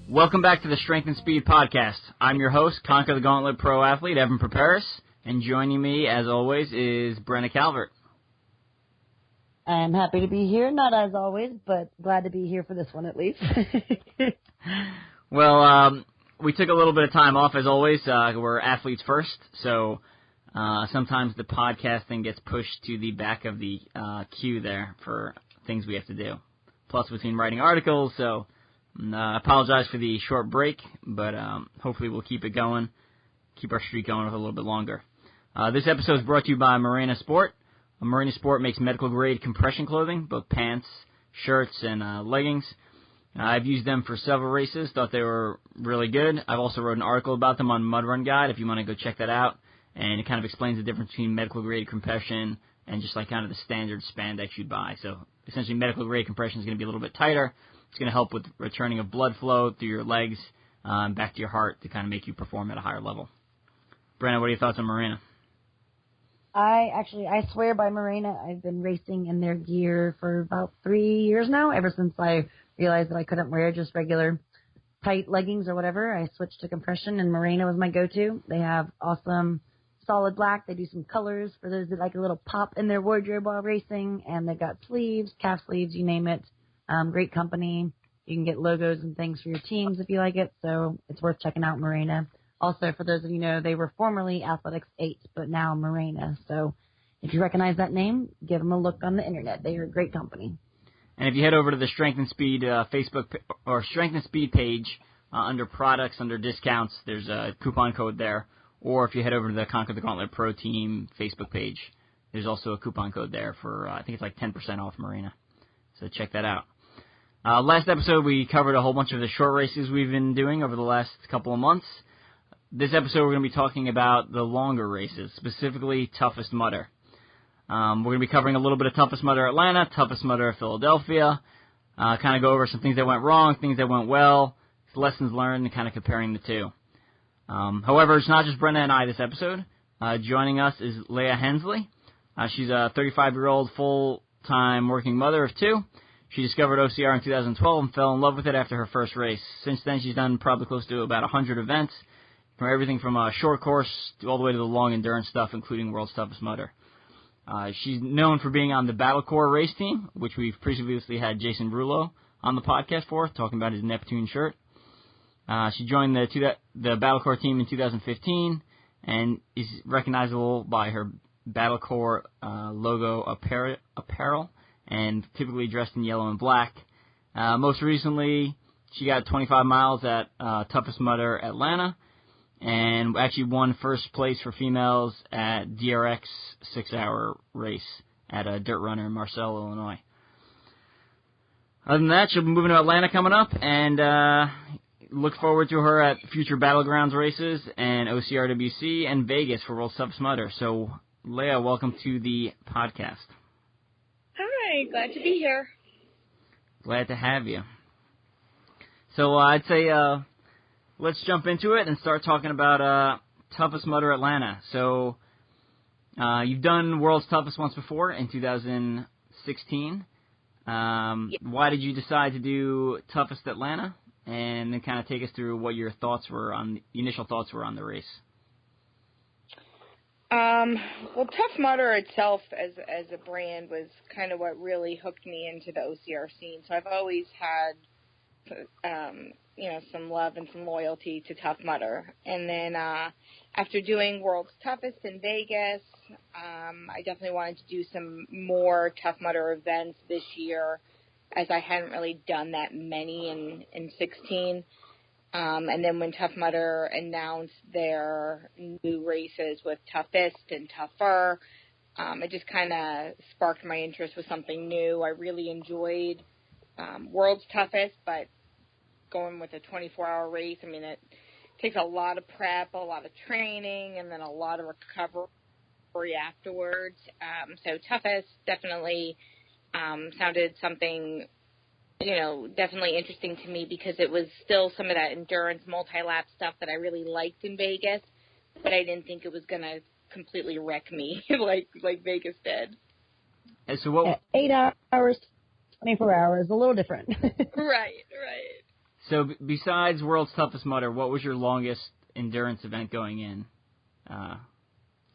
Welcome back to the Strength and Speed Podcast. I'm your host, Conquer the Gauntlet Pro Athlete, Evan Preparis, and joining me, as always, is Brenna Calvert. I'm happy to be here, not as always, but glad to be here for this one at least. Well, we took a little bit of time off, as always. We're athletes first, so sometimes the podcasting gets pushed to the back of the queue there for things we have to do. Plus, between writing articles, so I apologize for the short break, but hopefully we'll keep it going, keep our streak going for a little bit longer. This episode is brought to you by Marina Sport. Marina Sport makes medical-grade compression clothing, both pants, shirts, and leggings. I've used them for several races, thought they were really good. I've also wrote an article about them on Mud Run Guide if you want to go check that out, and it kind of explains the difference between medical-grade compression and just like kind of the standard spandex you'd buy. So essentially medical-grade compression is going to be a little bit tighter. It's going to help with returning of blood flow through your legs back to your heart to kind of make you perform at a higher level. Brenna, what are your thoughts on Marina? I swear by Marina. I've been racing in their gear for about 3 years now, ever since I realized that I couldn't wear just regular tight leggings or whatever. I switched to compression, and Marina was my go-to. They have awesome solid black. They do some colors for those that like a little pop in their wardrobe while racing, and they've got sleeves, calf sleeves, you name it. Great company. You can get logos and things for your teams if you like it, so it's worth checking out Marina. Also, for those of you who know, they were formerly Athletics 8, but now Marina. So if you recognize that name, give them a look on the internet. They are a great company. And if you head over to the Strength and Speed Facebook or Strength and Speed page under products, under discounts, there's a coupon code there. Or if you head over to the Conquer the Gauntlet Pro Team Facebook page, there's also a coupon code there for, I think it's like 10% off Marina. So check that out. Last episode, we covered a whole bunch of the short races we've been doing over the last couple of months. This episode, we're going to be talking about the longer races, specifically Toughest Mudder. We're going to be covering a little bit of Toughest Mudder Atlanta, Toughest Mudder Philadelphia, kind of go over some things that went wrong, things that went well, lessons learned, and kind of comparing the two. However, it's not just Brenna and I this episode. Joining us is Leah Hensley. She's a 35-year-old full-time working mother of two. She discovered OCR in 2012 and fell in love with it after her first race. Since then, she's done probably close to about 100 events, from everything from a short course all the way to the long endurance stuff, including World's Toughest Mudder. She's known for being on the Battle Corps race team, which we've previously had Jason Brulo on the podcast for, talking about his Neptune shirt. She joined the Battle Corps team in 2015 and is recognizable by her Battle Corps logo apparel and typically dressed in yellow and black. Most recently, she got 25 miles at Toughest Mudder Atlanta and actually won first place for females at DRX 6-hour race at a dirt runner in Marcel, Illinois. Other than that, she'll be moving to Atlanta coming up, and look forward to her at future Battlegrounds races and OCRWC and Vegas for World's Toughest Mudder. So, Leah, welcome to the podcast. Hi, glad to be here. Glad to have you. So I'd say let's jump into it and start talking about Toughest Mudder Atlanta. So you've done World's Toughest once before in 2016. Why did you decide to do Toughest Atlanta? And then kind of take us through what your initial thoughts were on the race. Well, Tough Mudder itself as a brand was kind of what really hooked me into the OCR scene. So I've always had, some love and some loyalty to Tough Mudder. And then after doing World's Toughest in Vegas, I definitely wanted to do some more Tough Mudder events this year, as I hadn't really done that many in 16. And then when Tough Mudder announced their new races with Toughest and Tougher, it just kind of sparked my interest with something new. I really enjoyed World's Toughest, but going with a 24-hour race, I mean, takes a lot of prep, a lot of training, and then a lot of recovery afterwards. So toughest definitely sounded something, definitely interesting to me because it was still some of that endurance multi-lap stuff that I really liked in Vegas, but I didn't think it was going to completely wreck me like Vegas did. And so what? 8 hours, 24 hours, a little different. Right. So besides World's Toughest Mudder, what was your longest endurance event going in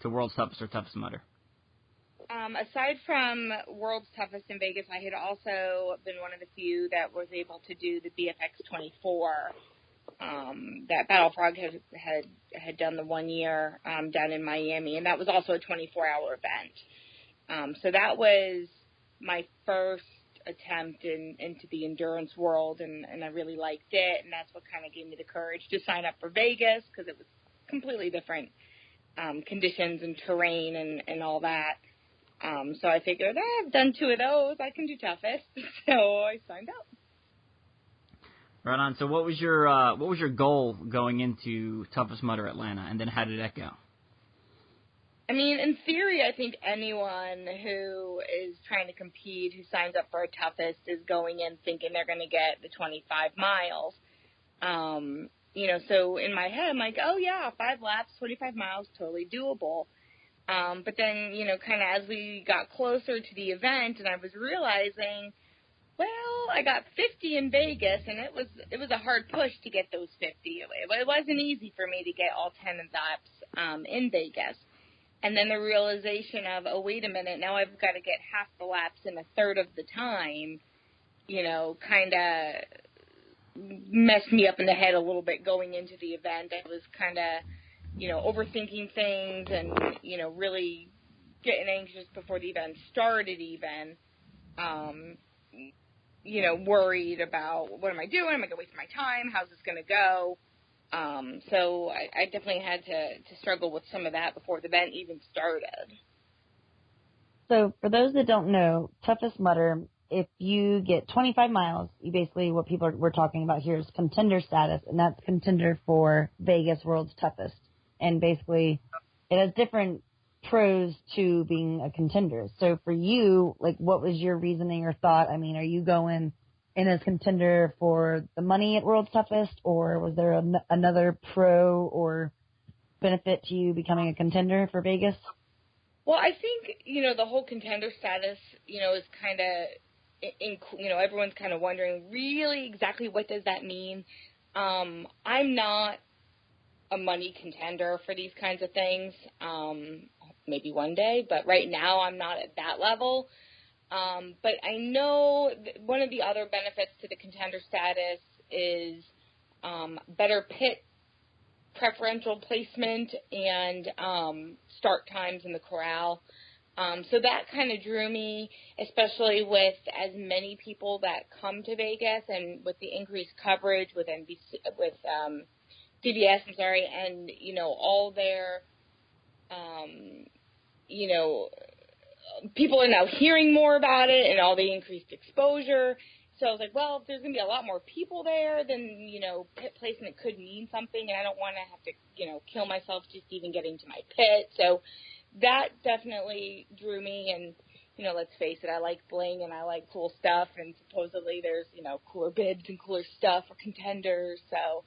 to World's Toughest or Toughest Mudder? Aside from World's Toughest in Vegas, I had also been one of the few that was able to do the BFX 24 that Battle Frog had done the 1 year down in Miami, and that was also a 24-hour event. So that was my first attempt into the endurance world, and I really liked it, and that's what kind of gave me the courage to sign up for Vegas because it was completely different conditions and terrain and all that. So I figured, I've done 2 of those, I can do toughest, so I signed up. Right on. So what was your goal going into Toughest Mudder Atlanta, and then how did that go? I mean, in theory, I think anyone who is trying to compete, who signs up for a toughest, is going in thinking they're going to get the 25 miles. So in my head, I'm like, oh yeah, 5 laps, 25 miles, totally doable. But then, kind of as we got closer to the event, and I was realizing, well, I got 50 in Vegas, and it was a hard push to get those 50. It wasn't easy for me to get all 10 laps in Vegas. And then the realization of, oh, wait a minute, now I've got to get half the laps in a third of the time, kind of messed me up in the head a little bit going into the event. I was kind of, overthinking things and, really getting anxious before the event started even, worried about what am I doing? Am I going to waste my time? How's this going to go? So I definitely had to struggle with some of that before the event even started. So for those that don't know, Toughest Mudder, if you get 25 miles, you basically, what we're talking about here is contender status, and that's contender for Vegas World's Toughest. And basically, it has different pros to being a contender. So for you, what was your reasoning or thought? I mean, are you going in as contender for the money at World's Toughest, or was there another pro or benefit to you becoming a contender for Vegas? Well, I think, the whole contender status, is kind of, everyone's kind of wondering really exactly what does that mean. I'm not a money contender for these kinds of things, maybe one day, but right now I'm not at that level. But I know one of the other benefits to the contender status is better pit preferential placement and start times in the corral. So that kind of drew me, especially with as many people that come to Vegas and with the increased coverage with CBS, and, all their, people are now hearing more about it and all the increased exposure. So I was like, well, if there's going to be a lot more people there, then, pit placement could mean something, and I don't want to have to, kill myself just even getting to my pit. So that definitely drew me, and, let's face it, I like bling and I like cool stuff, and supposedly there's, cooler bids and cooler stuff for contenders. So,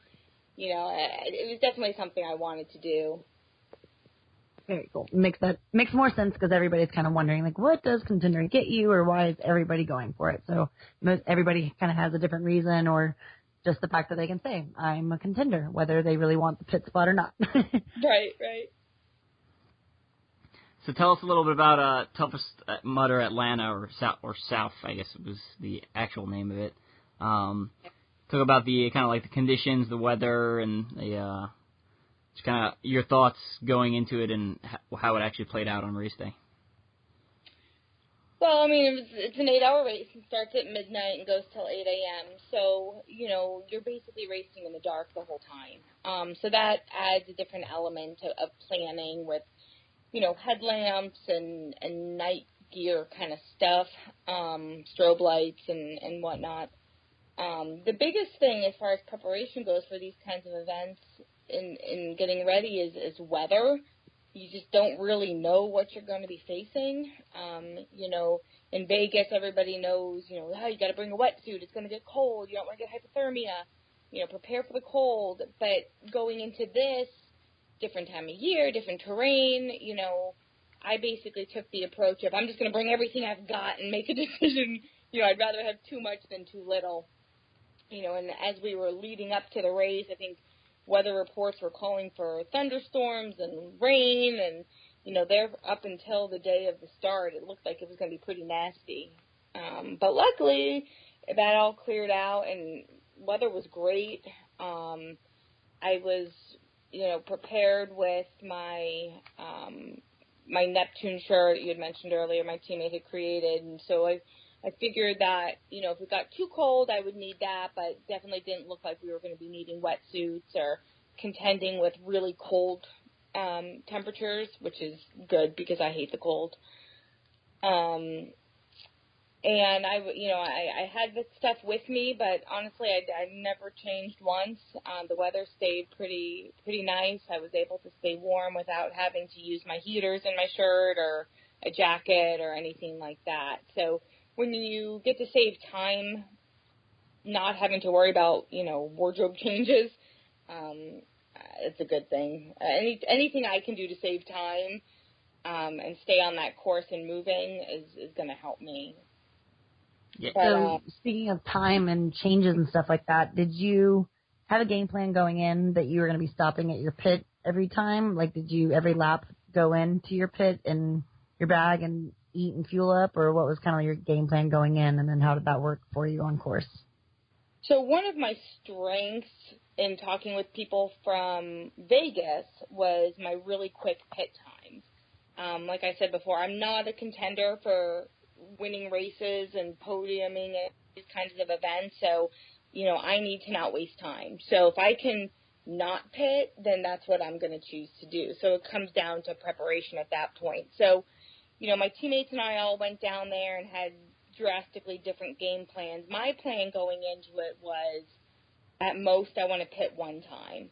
it was definitely something I wanted to do. Very cool. Makes more sense because everybody's kind of wondering, what does contender get you, or why is everybody going for it? So everybody kind of has a different reason, or just the fact that they can say, I'm a contender, whether they really want the pit spot or not. Right. So tell us a little bit about Toughest Mudder Atlanta, or South, I guess was the actual name of it. Talk about the kind of the conditions, the weather, and the just kind of your thoughts going into it and how it actually played out on race day. Well, I mean, it's an 8-hour race. It starts at midnight and goes till 8 a.m. So, you're basically racing in the dark the whole time. So that adds a different element of planning with, headlamps and night gear kind of stuff, strobe lights and whatnot. The biggest thing as far as preparation goes for these kinds of events in getting ready is weather. You just don't really know what you're going to be facing. In Vegas, everybody knows, you got to bring a wetsuit. It's going to get cold. You don't want to get hypothermia. Prepare for the cold. But going into this, different time of year, different terrain, I basically took the approach of I'm just going to bring everything I've got and make a decision. I'd rather have too much than too little. And as we were leading up to the race, I think weather reports were calling for thunderstorms and rain, and, there up until the day of the start, it looked like it was going to be pretty nasty. But luckily, that all cleared out, and weather was great. I was, prepared with my my Neptune shirt you had mentioned earlier, my teammate had created, and so I figured that, if it got too cold, I would need that, but definitely didn't look like we were going to be needing wetsuits or contending with really cold temperatures, which is good because I hate the cold. And I had this stuff with me, but honestly, I never changed once. The weather stayed pretty nice. I was able to stay warm without having to use my heaters in my shirt or a jacket or anything like that. So when you get to save time, not having to worry about, wardrobe changes, it's a good thing. Anything I can do to save time and stay on that course and moving is going to help me. Yeah. So speaking of time and changes and stuff like that, did you have a game plan going in that you were going to be stopping at your pit every time? Like, did you every lap go into your pit and your bag and eat and fuel up, or what was kind of your game plan going in, and then how did that work for you on course? So one of my strengths in talking with people from Vegas was my really quick pit times. Like I said before, I'm not a contender for winning races and podiuming at these kinds of events, so, I need to not waste time. So if I can not pit, then that's what I'm going to choose to do. So it comes down to preparation at that point. So, my teammates and I all went down there and had drastically different game plans. My plan going into it was, at most, I want to pit one time.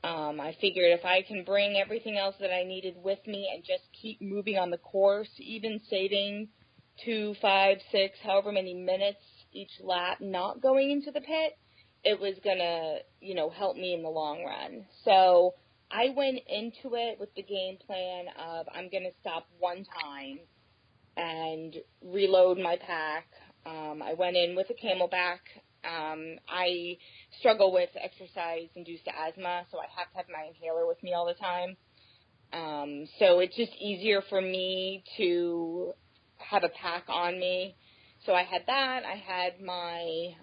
I figured if I can bring everything else that I needed with me and just keep moving on the course, even saving 2, 5, 6, however many minutes each lap not going into the pit, it was going to, help me in the long run. So I went into it with the game plan of I'm going to stop one time and reload my pack. I went in with a Camelback. I struggle with exercise-induced asthma, so I have to have my inhaler with me all the time. So it's just easier for me to have a pack on me. So I had that. I had my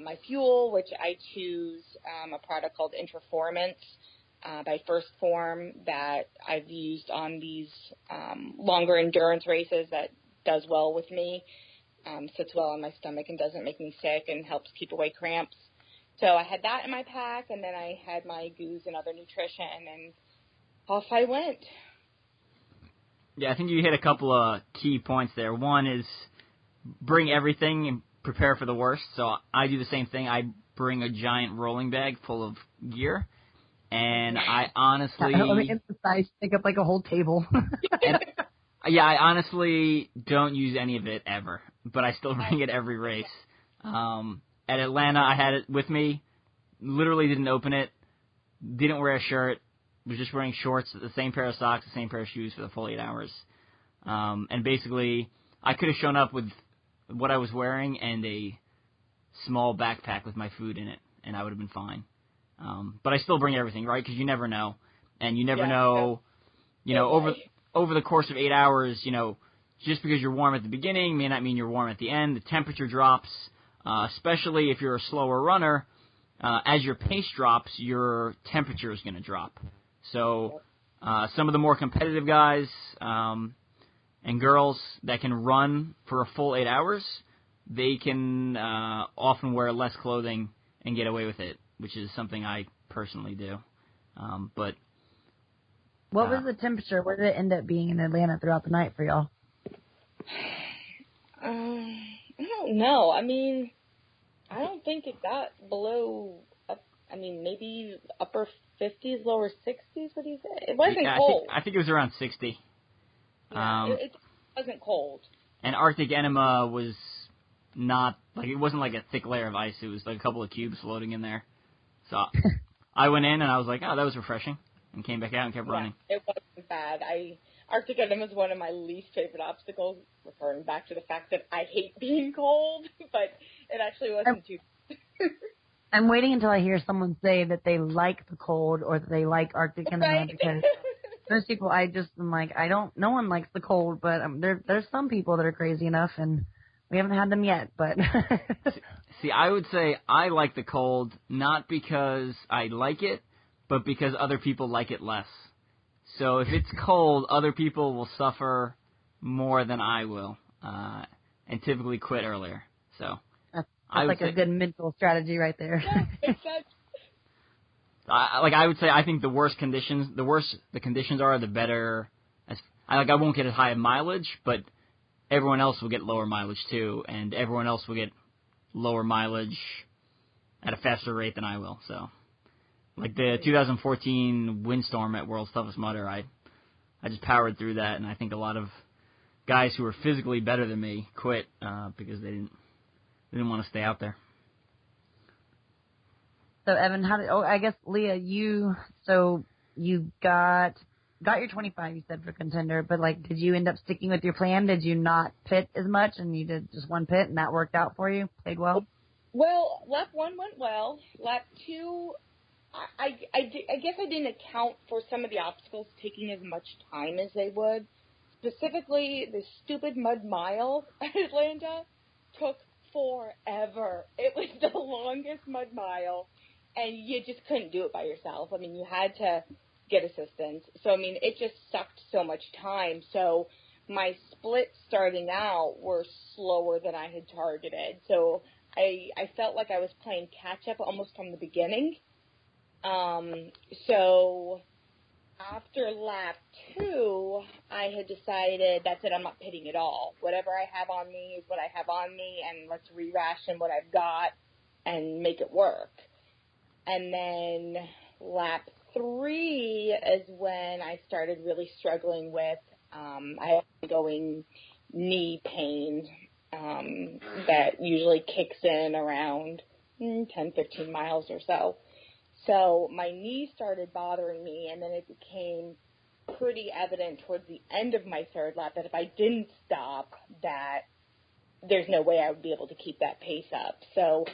my fuel, which I choose a product called Intraformance by First Form that I've used on these longer endurance races that does well with me, sits well on my stomach and doesn't make me sick and helps keep away cramps. So I had that in my pack, and then I had my goos and other nutrition, and off I went. Yeah, I think you hit a couple of key points there. One is bring everything and prepare for the worst. So I do the same thing. I bring a giant rolling bag full of gear, and I honestly... Let me emphasize, take up like a whole table. I honestly don't use any of it ever, but I still bring it every race. At Atlanta, I had it with me, literally didn't open it, didn't wear a shirt, was just wearing shorts, the same pair of socks, the same pair of shoes for the full 8 hours. And basically, I could have shown up with what I was wearing and a small backpack with my food in it, and I would have been fine. But I still bring everything, right? Because you never know. And you never know, over the course of 8 hours, just because you're warm at the beginning may not mean you're warm at the end. The temperature drops, especially if you're a slower runner. As your pace drops, your temperature is going to drop. So some of the more competitive guys and girls that can run for a full 8 hours, they can often wear less clothing and get away with it, which is something I personally do. But what was the temperature? What did it end up being in Atlanta throughout the night for y'all? I don't know. I mean, I don't think it got below, maybe upper 50s, lower 60s, what do you say? It wasn't cold. I think it was around 60. Yeah, it wasn't cold. And Arctic enema was not, it wasn't like a thick layer of ice. It was like a couple of cubes floating in there. So I went in and I was like, oh, that was refreshing. And came back out and kept running. It wasn't bad. Arctic enema is one of my least favorite obstacles, referring back to the fact that I hate being cold, but it actually wasn't too I'm waiting until I hear someone say that they like the cold or that they like Arctic enema because most people I'm like, no one likes the cold, but there's some people that are crazy enough, and we haven't had them yet, but. See, I would say I like the cold, not because I like it, but because other people like it less. So if it's cold, other people will suffer more than I will, and typically quit earlier. So that's like a good mental strategy right there. Yeah, exactly. I would say I think the worse the conditions are, the better. I won't get as high a mileage, but everyone else will get lower mileage too, and everyone else will get lower mileage at a faster rate than I will. So, like the 2014 windstorm at World's Toughest Mudder, I just powered through that, and I think a lot of guys who were physically better than me quit because they didn't want to stay out there. So Evan, I guess Leah, you got your 25, you said, for contender, but did you end up sticking with your plan? Did you not pit as much and you did just one pit and that worked out for you? Played well? Well, lap 1 went well. Lap 2, I guess I didn't account for some of the obstacles taking as much time as they would. Specifically, the stupid mud mile at Atlanta took forever. It was the longest mud mile. And you just couldn't do it by yourself. You had to get assistance. So, it just sucked so much time. So my splits starting out were slower than I had targeted. So I felt like I was playing catch-up almost from the beginning. So after lap 2, I had decided, that's it, I'm not pitting at all. Whatever I have on me is what I have on me, and let's re-ration what I've got and make it work. And then lap 3 is when I started really struggling with, I had ongoing knee pain that usually kicks in around 10, 15 miles or so. So my knee started bothering me, and then it became pretty evident towards the end of my third lap that if I didn't stop, that there's no way I would be able to keep that pace up. So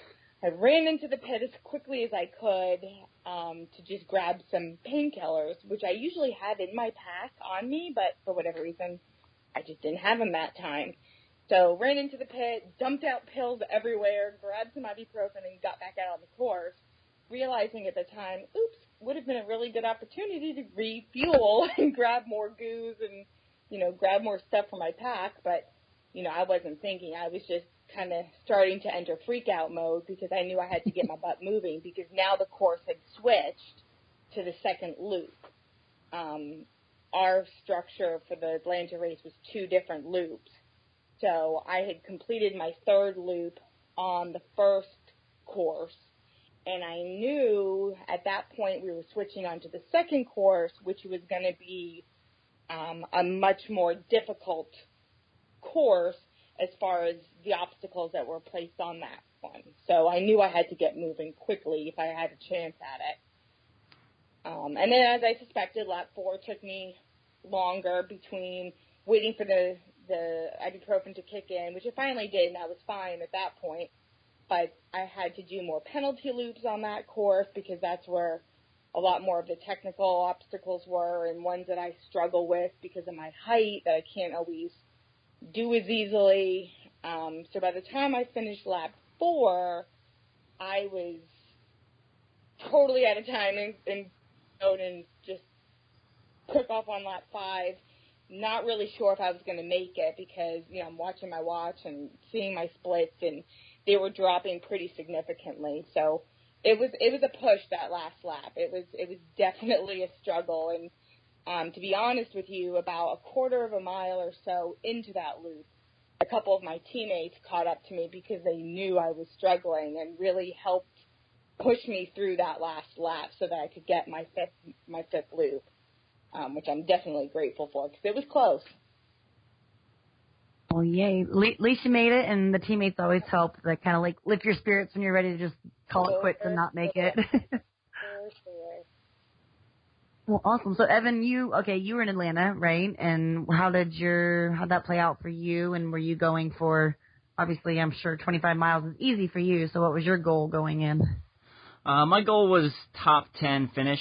I ran into the pit as quickly as I could to just grab some painkillers, which I usually had in my pack on me, but for whatever reason, I just didn't have them that time. So ran into the pit, dumped out pills everywhere, grabbed some ibuprofen, and got back out on the course, realizing at the time, oops, would have been a really good opportunity to refuel and grab more goos and, grab more stuff for my pack, but, I wasn't thinking. I was just kind of starting to enter freak-out mode because I knew I had to get my butt moving because now the course had switched to the second loop. Our structure for the Atlanta race was 2 different loops. So I had completed my third loop on the first course, and I knew at that point we were switching on to the second course, which was going to be a much more difficult course as far as the obstacles that were placed on that one. So I knew I had to get moving quickly if I had a chance at it. And then, as I suspected, lap 4 took me longer between waiting for the ibuprofen to kick in, which it finally did, and I was fine at that point. But I had to do more penalty loops on that course because that's where a lot more of the technical obstacles were and ones that I struggle with because of my height that I can't always do as easily. So by the time I finished lap 4, I was totally out of time and just took off on lap 5. Not really sure if I was going to make it because, I'm watching my watch and seeing my splits, and they were dropping pretty significantly. So it was a push that last lap. It was definitely a struggle. And to be honest with you, about a quarter of a mile or so into that loop, a couple of my teammates caught up to me because they knew I was struggling and really helped push me through that last lap so that I could get my fifth loop, which I'm definitely grateful for because it was close. Well, yay. At least you made it, and the teammates always help. That kind of like lift your spirits when you're ready to just call it quits and not make it. For sure. Well, awesome. So, Evan, you were in Atlanta, right? And how'd that play out for you? And were you going for, obviously, I'm sure 25 miles is easy for you. So what was your goal going in? My goal was top 10 finish,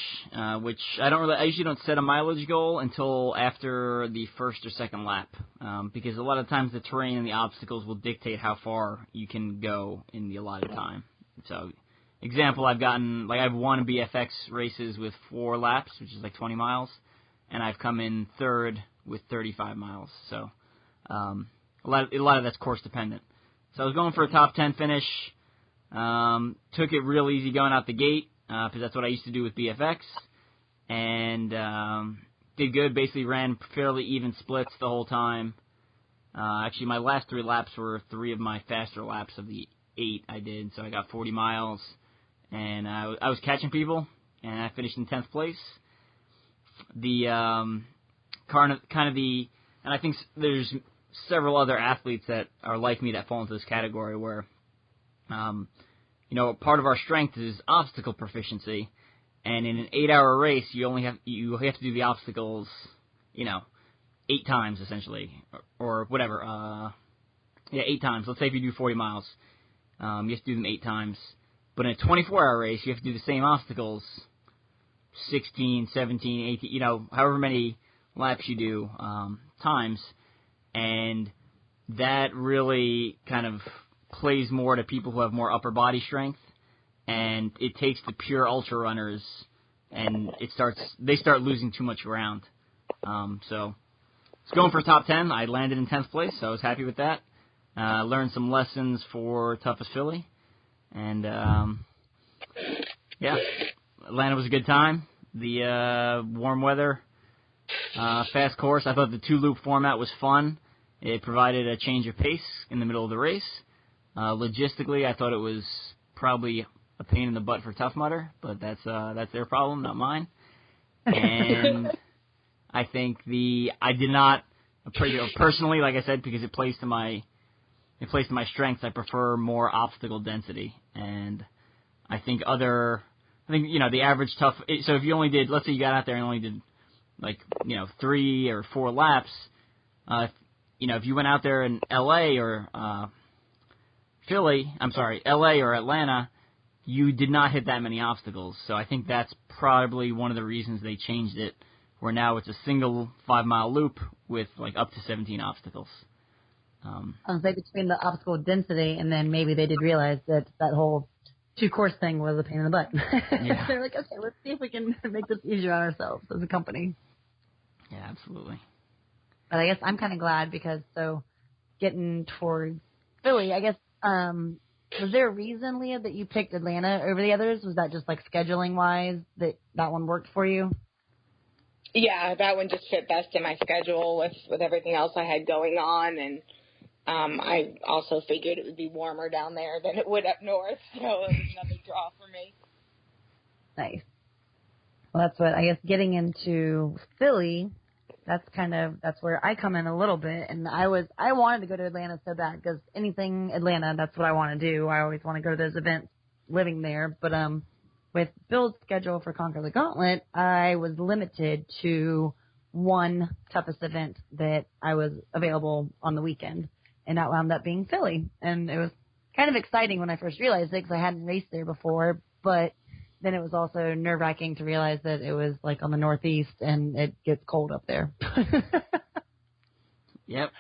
which I usually don't set a mileage goal until after the first or second lap, because a lot of times the terrain and the obstacles will dictate how far you can go in the allotted time. So, example, I've won BFX races with 4 laps, which is like 20 miles, and I've come in third with 35 miles. So, a lot of that's course dependent. So I was going for a top 10 finish. Took it real easy going out the gate, because that's what I used to do with BFX, and did good. Basically ran fairly even splits the whole time. Actually, my last 3 laps were 3 of my faster laps of the 8 I did, so I got 40 miles, and I was catching people, and I finished in 10th place. And I think there's several other athletes that are like me that fall into this category where, part of our strength is obstacle proficiency, and in an 8-hour race, you have to do the obstacles, 8 times essentially, or whatever. 8 times. Let's say if you do 40 miles, you have to do them 8 times. But in a 24-hour race, you have to do the same obstacles 16, 17, 18, however many laps you do times, and that really kind of plays more to people who have more upper body strength, and it takes the pure ultra runners, and they start losing too much ground. So it's going for top 10. I landed in 10th place, so I was happy with that. Learned some lessons for Toughest Philly, and Atlanta was a good time. The warm weather, fast course. I thought the 2-loop format was fun. It provided a change of pace in the middle of the race. Logistically, I thought it was probably a pain in the butt for Tough Mudder, but that's their problem, not mine. And I think I did not personally, like I said, because it plays to my strengths. I prefer more obstacle density, and I think the average tough. So if you only did, let's say you got out there and only did 3 or 4 laps, if you went out there in LA or LA or Atlanta, you did not hit that many obstacles. So I think that's probably one of the reasons they changed it, where now it's a single 5-mile loop with up to 17 obstacles. I was like between the obstacle density and then maybe they did realize that whole 2-course thing was a pain in the butt. Yeah. They're like, okay, let's see if we can make this easier on ourselves as a company. Yeah, absolutely. But I guess I'm kind of glad because getting towards Philly, I guess, was there a reason, Leah, that you picked Atlanta over the others? Was that just scheduling wise that one worked for you? Yeah, that one just fit best in my schedule with everything else I had going on, and I also figured it would be warmer down there than it would up north, so it was another draw for me. Nice. Well, that's what I guess getting into Philly. That's where I come in a little bit, and I wanted to go to Atlanta so bad because anything Atlanta, that's what I want to do. I always want to go to those events living there, but with Bill's schedule for Conquer the Gauntlet, I was limited to one toughest event that I was available on the weekend, and that wound up being Philly, and it was kind of exciting when I first realized it because I hadn't raced there before, but then it was also nerve-wracking to realize that it was on the northeast and it gets cold up there. Yep.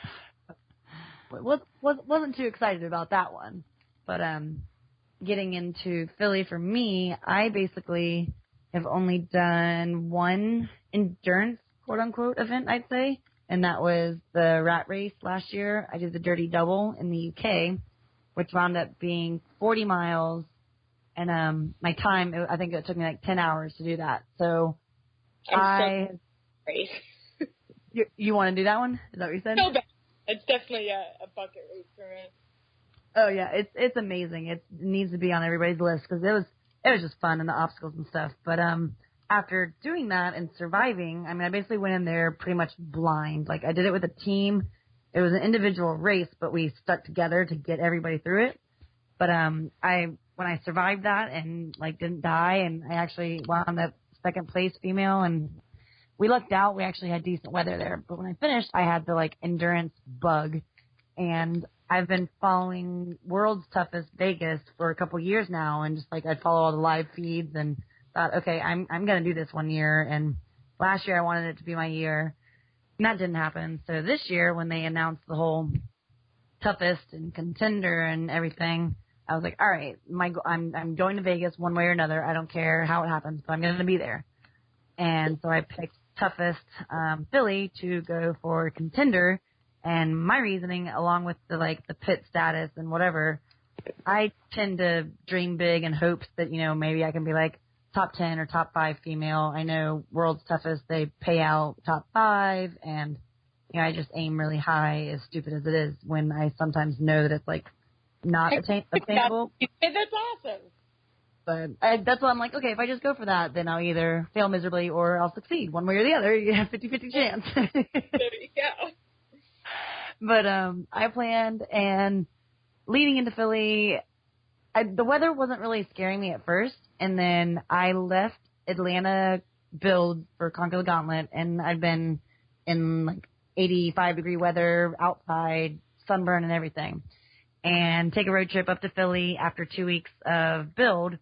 Wasn't too excited about that one. But getting into Philly for me, I basically have only done one endurance, quote-unquote, event, I'd say, and that was the rat race last year. I did the Dirty Double in the UK, which wound up being 40 miles. And my time, I think it took me 10 hours to do that. So you want to do that one? Is that what you said? So bad. It's definitely a bucket race for me. Oh yeah, it's amazing. It needs to be on everybody's list because it was just fun and the obstacles and stuff. But after doing that and surviving, I mean, I basically went in there pretty much blind. Like I did it with a team. It was an individual race, but we stuck together to get everybody through it. But when I survived that and like didn't die, and I actually wound up second place female, and we lucked out. We actually had decent weather there. But when I finished, I had the like endurance bug, and I've been following World's Toughest Vegas for a couple years now, and just like I'd follow all the live feeds and thought, okay, I'm gonna do this one year. And last year I wanted it to be my year, and that didn't happen. So this year when they announced the whole toughest and contender and everything, I was like, all right, I'm going to Vegas one way or another. I don't care how it happens, but I'm gonna be there. And so I picked toughest Philly to go for contender. And my reasoning, along with the pit status and whatever, I tend to dream big and hopes that, you know, maybe I can be like top 10 or top 5 female. I know World's Toughest, they pay out top 5, and, you know, I just aim really high, as stupid as it is, when I sometimes know that it's like not attainable. That's awesome. But that's why I'm like, okay, if I just go for that, then I'll either fail miserably or I'll succeed. One way or the other, you have 50-50 chance. There you go. But I planned, and leading into Philly, the weather wasn't really scaring me at first, and then I left Atlanta build for Conquer the Gauntlet, and I've been in like 85-degree weather outside, sunburn and everything, and take a road trip up to Philly after 2 weeks of build,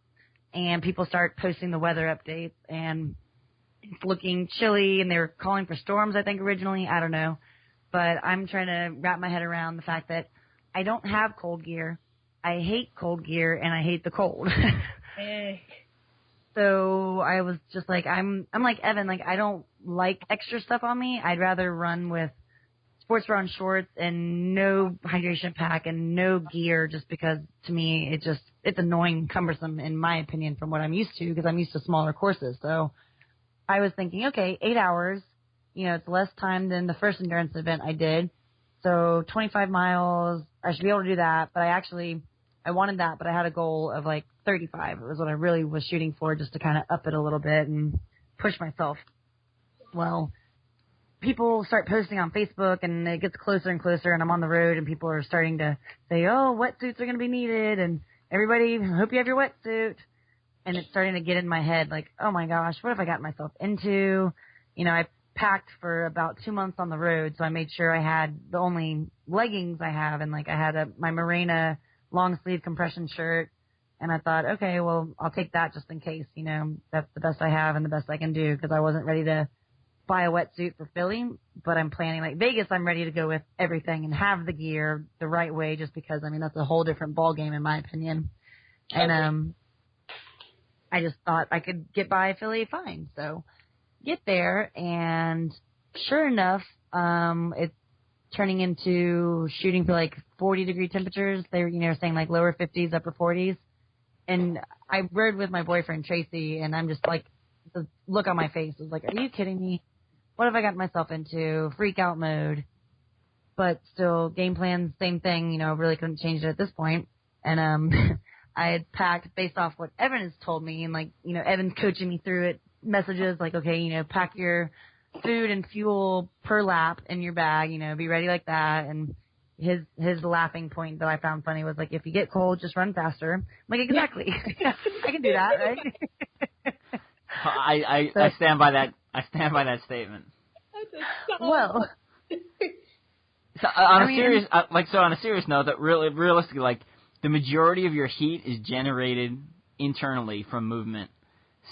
and people start posting the weather updates, and it's looking chilly, and they were calling for storms, I think, originally. I don't know. But I'm trying to wrap my head around the fact that I don't have cold gear. I hate cold gear, and I hate the cold. So I was just like, I'm like Evan, like I don't like extra stuff on me. I'd rather run with sports bra and shorts and no hydration pack and no gear, just because to me it's annoying and cumbersome in my opinion from what I'm used to, because I'm used to smaller courses. So I was thinking, okay, 8 hours. You know, it's less time than the first endurance event I did. So 25 miles, I should be able to do that. But I wanted that, but I had a goal of like 35. It was what I really was shooting for, just to kind of up it a little bit and push myself. Well, people start posting on Facebook, and it gets closer and closer, and I'm on the road, and people are starting to say, oh, wetsuits are going to be needed, and everybody, hope you have your wetsuit. And it's starting to get in my head, like, oh my gosh, what have I gotten myself into? You know, I packed for about 2 months on the road, so I made sure I had the only leggings I have, and like I had my Marina long sleeve compression shirt, and I thought, okay, well, I'll take that just in case, you know, that's the best I have and the best I can do, because I wasn't ready to buy a wetsuit for Philly, but I'm planning, like Vegas, I'm ready to go with everything and have the gear the right way, just because, I mean, that's a whole different ball game in my opinion. And I just thought I could get by Philly fine, so get there, and sure enough, it's turning into shooting for like 40-degree temperatures. They were, you know, saying like lower 50s, upper 40s. And I rode with my boyfriend Tracy, and I'm just like, the look on my face was like, are you kidding me? What have I gotten myself into? Freak out mode. But still, game plan, same thing. You know, really couldn't change it at this point. And I had packed based off what Evan has told me, and like, you know, Evan's coaching me through it. Messages like, okay, you know, pack your food and fuel per lap in your bag, you know, be ready like that. And his laughing point that I found funny was like, if you get cold, just run faster. I'm like, exactly. I can do that, right? I stand by that. I stand by that statement. Well, so on a serious note, that realistically, like the majority of your heat is generated internally from movement.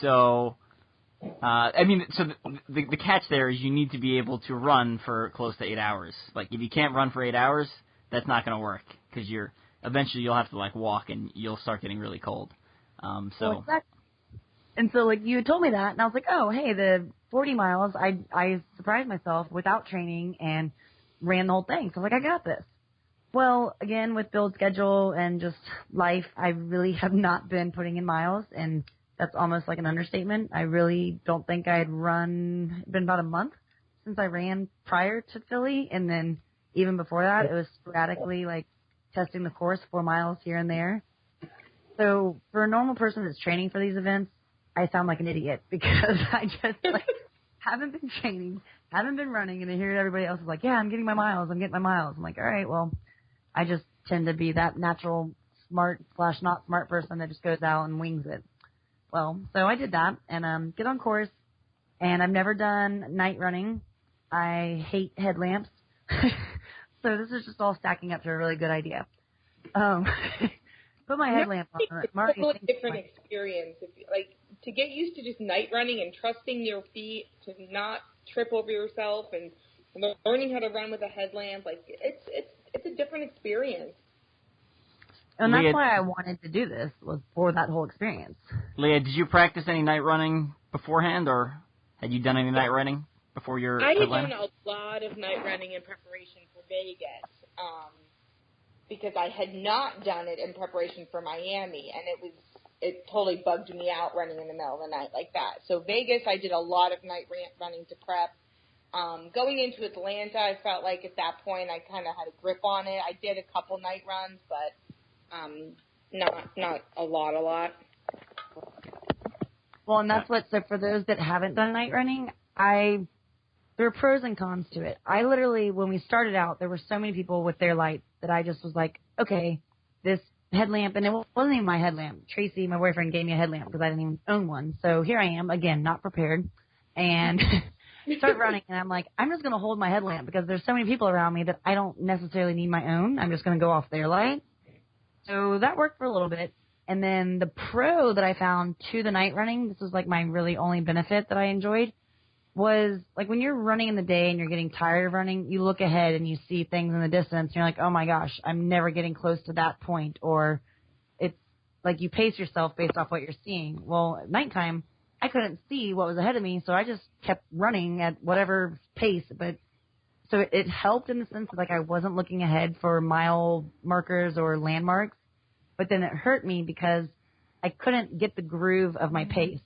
So. I mean, so the catch there is you need to be able to run for close to 8 hours. Like, if you can't run for 8 hours, that's not going to work, because eventually you'll have to like walk, and you'll start getting really cold. Well, exactly. And so like you had told me that, and I was like, oh, hey, the 40 miles, I surprised myself without training and ran the whole thing. So I was like, I got this. Well, again, with build schedule and just life, I really have not been putting in miles, and that's almost like an understatement. I really don't think I had been about a month since I ran prior to Philly, and then even before that, it was sporadically, like, testing the course 4 miles here and there. So for a normal person that's training for these events, I sound like an idiot because I just, like, haven't been training, haven't been running, and I hear everybody else is like, yeah, I'm getting my miles. I'm like, all right, well, I just tend to be that natural smart/not smart person that just goes out and wings it. Well, so I did that and get on course, and I've never done night running. I hate headlamps. So this is just all stacking up to a really good idea. Put my headlamp on. It's a totally different experience. Like, to get used to just night running and trusting your feet to not trip over yourself and learning how to run with a headlamp, like, it's a different experience. And that's why I wanted to do this, was for that whole experience. Leah, did you practice any night running beforehand, or had you done any night running before your I had Atlanta? done a lot of night running in preparation for Vegas, because I had not done it in preparation for Miami, and it totally bugged me out running in the middle of the night like that. So Vegas, I did a lot of night running to prep. Going into Atlanta, I felt like at that point I kind of had a grip on it. I did a couple night runs, but not a lot. Well, and that's so for those that haven't done night running, there are pros and cons to it. I literally, when we started out, there were so many people with their lights that I just was like, okay, this headlamp, and it wasn't even my headlamp. Tracy, my boyfriend, gave me a headlamp because I didn't even own one. So here I am, again, not prepared, and start running, and I'm like, I'm just going to hold my headlamp because there's so many people around me that I don't necessarily need my own. I'm just going to go off their light. So that worked for a little bit. And then the pro that I found to the night running, this was like my really only benefit that I enjoyed, was like when you're running in the day and you're getting tired of running, you look ahead and you see things in the distance and you're like, oh my gosh, I'm never getting close to that point. Or it's like you pace yourself based off what you're seeing. Well, at nighttime, I couldn't see what was ahead of me, so I just kept running at whatever pace. But so it helped in the sense that like I wasn't looking ahead for mile markers or landmarks. But then it hurt me because I couldn't get the groove of my pace.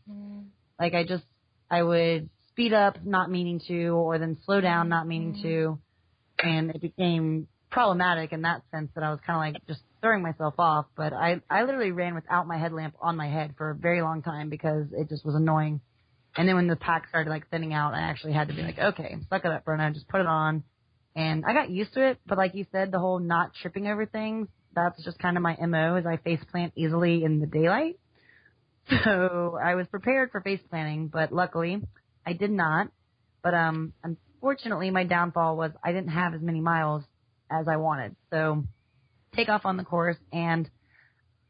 Like I would speed up not meaning to, or then slow down not meaning to, and it became problematic in that sense that I was kind of like just throwing myself off. But I literally ran without my headlamp on my head for a very long time because it just was annoying. And then when the pack started like thinning out, I actually had to be like, okay, suck it up, Brenna, just put it on. And I got used to it, but like you said, the whole not tripping over things, that's just kind of my MO, is I face plant easily in the daylight. So I was prepared for face planting, but luckily I did not. But unfortunately, my downfall was I didn't have as many miles as I wanted. So take off on the course, and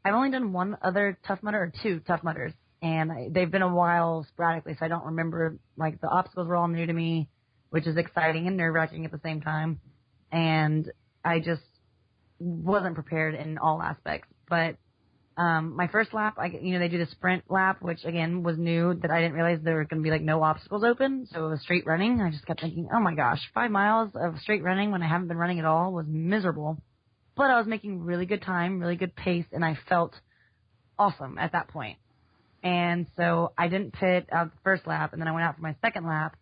I've only done one other Tough Mudder, or two Tough Mudders, and they've been a while sporadically, so I don't remember. Like, the obstacles were all new to me, which is exciting and nerve-wracking at the same time. And I just wasn't prepared in all aspects. But my first lap, they do the sprint lap, which, again, was new, that I didn't realize there were going to be, like, no obstacles open. So it was straight running. I just kept thinking, oh, my gosh, 5 miles of straight running when I haven't been running at all was miserable. But I was making really good time, really good pace, and I felt awesome at that point. And so I didn't pit out the first lap, and then I went out for my second lap.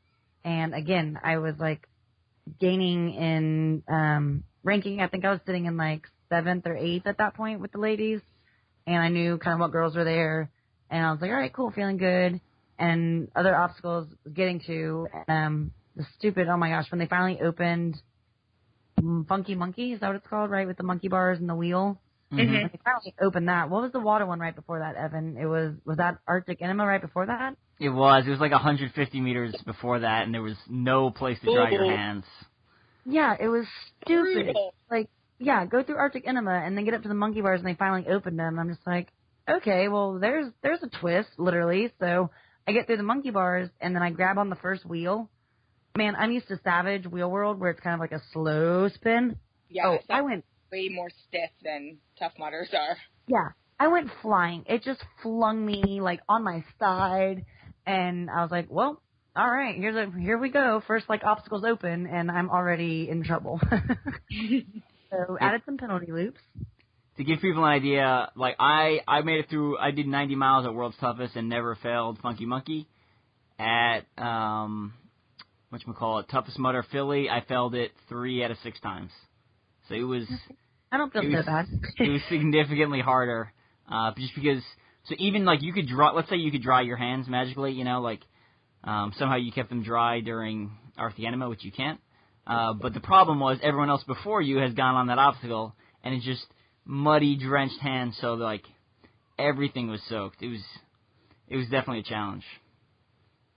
And, again, I was, like, gaining in ranking. I think I was sitting in, like, 7th or 8th at that point with the ladies. And I knew kind of what girls were there. And I was like, all right, cool, feeling good. And other obstacles getting to the stupid, oh, my gosh, when they finally opened Funky Monkey, is that what it's called, right, with the monkey bars and the wheel? Mm-hmm. When they finally opened that. What was the water one right before that, Evan? Was that Arctic Enema right before that? It was like 150 meters before that, and there was no place to dry your hands. Yeah, it was stupid. Like, yeah, go through Arctic Enema and then get up to the monkey bars and they finally opened them. I'm just like, okay, well, there's a twist, literally. So I get through the monkey bars and then I grab on the first wheel. Man, I'm used to Savage Wheel World where it's kind of like a slow spin. Yeah, I went way more stiff than Tough Mudders are. Yeah, I went flying. It just flung me like on my side, and I was like, well, all right, here we go. First, like, obstacles open, and I'm already in trouble. So added some penalty loops. To give people an idea, like, I made it through, I did 90 miles at World's Toughest and never failed Funky Monkey. At whatchamacallit, toughest Mudder Philly, I failed it 3 out of 6 times. So it was... I don't feel so bad. It was significantly harder, just because... So even, like, you could dry... Let's say you could dry your hands magically, you know, like, somehow you kept them dry during Arth the Enema, which you can't. But the problem was everyone else before you has gone on that obstacle, and it's just muddy, drenched hands, so, like, everything was soaked. It was definitely a challenge.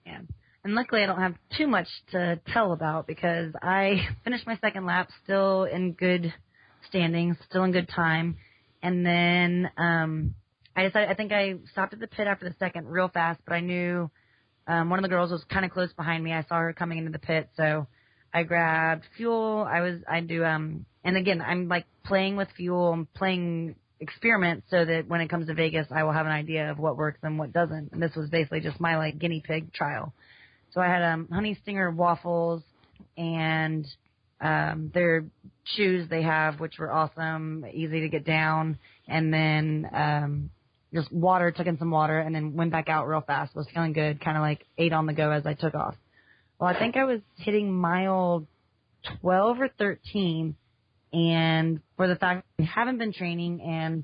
Yeah. And luckily I don't have too much to tell about because I finished my second lap still in good standings, still in good time. And then I think I stopped at the pit after the second real fast, but I knew one of the girls was kind of close behind me. I saw her coming into the pit, so I grabbed fuel. And again, I'm like playing with fuel and playing experiments so that when it comes to Vegas, I will have an idea of what works and what doesn't. And this was basically just my like guinea pig trial. So I had honey stinger waffles and their shoes they have, which were awesome, easy to get down, and then just water, took in some water, and then went back out real fast. Was feeling good, kind of like ate on the go as I took off. Well, I think I was hitting mile 12 or 13, and for the fact I haven't been training, and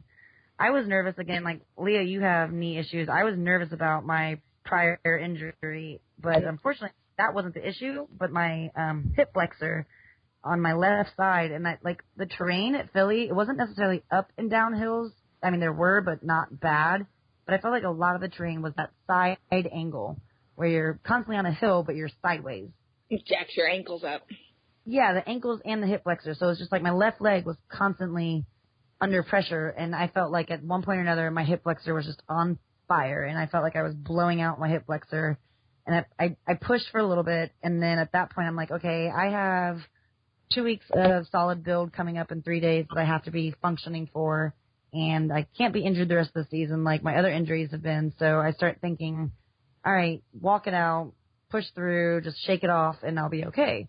I was nervous again. Like, Leah, you have knee issues. I was nervous about my prior injury, but unfortunately that wasn't the issue, but my hip flexor on my left side, and that, like, the terrain at Philly, it wasn't necessarily up and down hills. I mean, there were, but not bad. But I felt like a lot of the terrain was that side angle where you're constantly on a hill, but you're sideways. It jacks your ankles up. Yeah, the ankles and the hip flexor. So it was just like my left leg was constantly under pressure, and I felt like at one point or another my hip flexor was just on fire, and I felt like I was blowing out my hip flexor. And I pushed for a little bit, and then at that point I'm like, okay, I have 2 weeks of solid build coming up in 3 days that I have to be functioning for, and I can't be injured the rest of the season like my other injuries have been. So I start thinking, all right, walk it out, push through, just shake it off, and I'll be okay.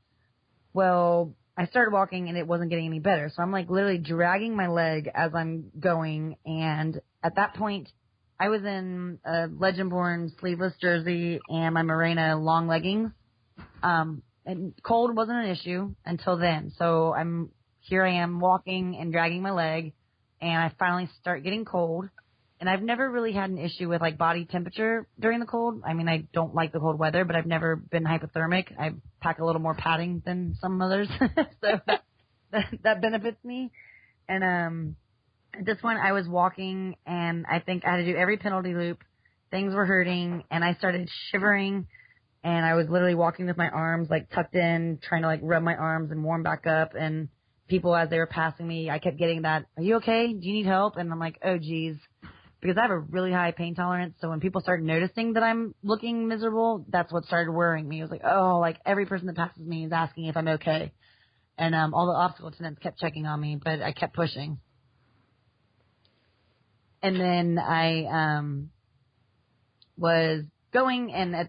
Well, I started walking, and it wasn't getting any better. So I'm, like, literally dragging my leg as I'm going, and at that point, I was in a Legend Born sleeveless jersey and my Morena long leggings. And cold wasn't an issue until then. So here I am walking and dragging my leg, and I finally start getting cold. And I've never really had an issue with, like, body temperature during the cold. I mean, I don't like the cold weather, but I've never been hypothermic. I pack a little more padding than some others, so that benefits me. And at this point, I was walking, and I think I had to do every penalty loop. Things were hurting, and I started shivering, and I was literally walking with my arms, like, tucked in, trying to, like, rub my arms and warm back up. And people, as they were passing me, I kept getting that, "Are you okay? Do you need help?" And I'm like, oh, geez. Because I have a really high pain tolerance, so when people started noticing that I'm looking miserable, that's what started worrying me. It was like, oh, like, every person that passes me is asking if I'm okay. And all the obstacle attendants kept checking on me, but I kept pushing. And then I was going, and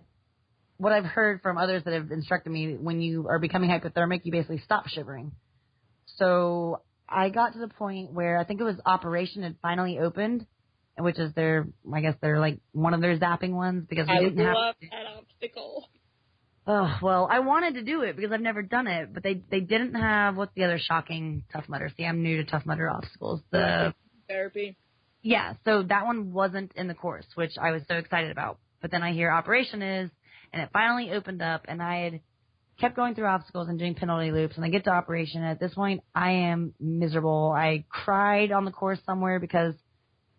what I've heard from others that have instructed me, when you are becoming hypothermic, you basically stop shivering. So I got to the point where I think it was Operation had finally opened, which is I guess they're like one of their zapping ones, because we didn't have. I love that obstacle. Oh, well, I wanted to do it because I've never done it, but they didn't have, what's the other shocking Tough Mudder? See, I'm new to Tough Mudder obstacles. The therapy. Yeah, so that one wasn't in the course, which I was so excited about. But then I hear Operation is, and it finally opened up, and I had kept going through obstacles and doing penalty loops, and I get to Operation, and at this point, I am miserable. I cried on the course somewhere because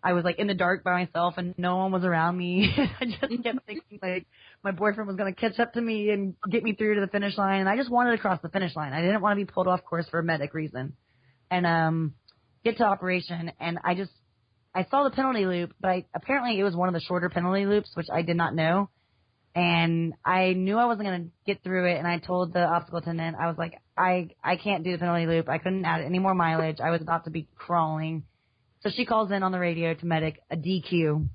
I was, like, in the dark by myself, and no one was around me. I just kept thinking, like, my boyfriend was going to catch up to me and get me through to the finish line, and I just wanted to cross the finish line. I didn't want to be pulled off course for a medic reason. And get to Operation, and I saw the penalty loop, but apparently it was one of the shorter penalty loops, which I did not know. And I knew I wasn't going to get through it, and I told the obstacle attendant, I was like, I can't do the penalty loop. I couldn't add any more mileage. I was about to be crawling. So she calls in on the radio to medic, a DQ,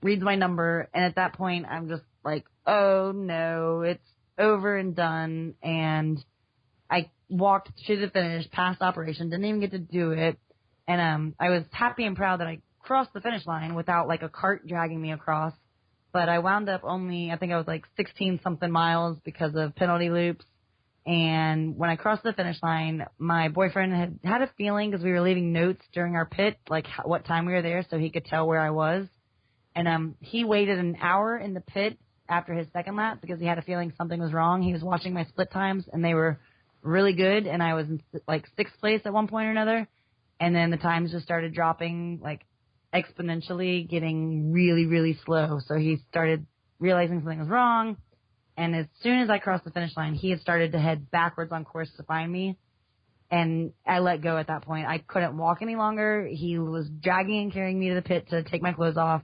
reads my number, and at that point I'm just like, oh no, it's over and done. And I walked to the finish, past Operation, didn't even get to do it. And I was happy and proud that I crossed the finish line without, like, a cart dragging me across. But I wound up I think I was like 16-something miles because of penalty loops. And when I crossed the finish line, my boyfriend had a feeling because we were leaving notes during our pit, like what time we were there, so he could tell where I was. And he waited an hour in the pit after his second lap because he had a feeling something was wrong. He was watching my split times, and they were really good, and I was in like 6th place at one point or another. And then the times just started dropping like exponentially, getting really, really slow. So he started realizing something was wrong. And as soon as I crossed the finish line, he had started to head backwards on course to find me. And I let go at that point. I couldn't walk any longer. He was dragging and carrying me to the pit to take my clothes off.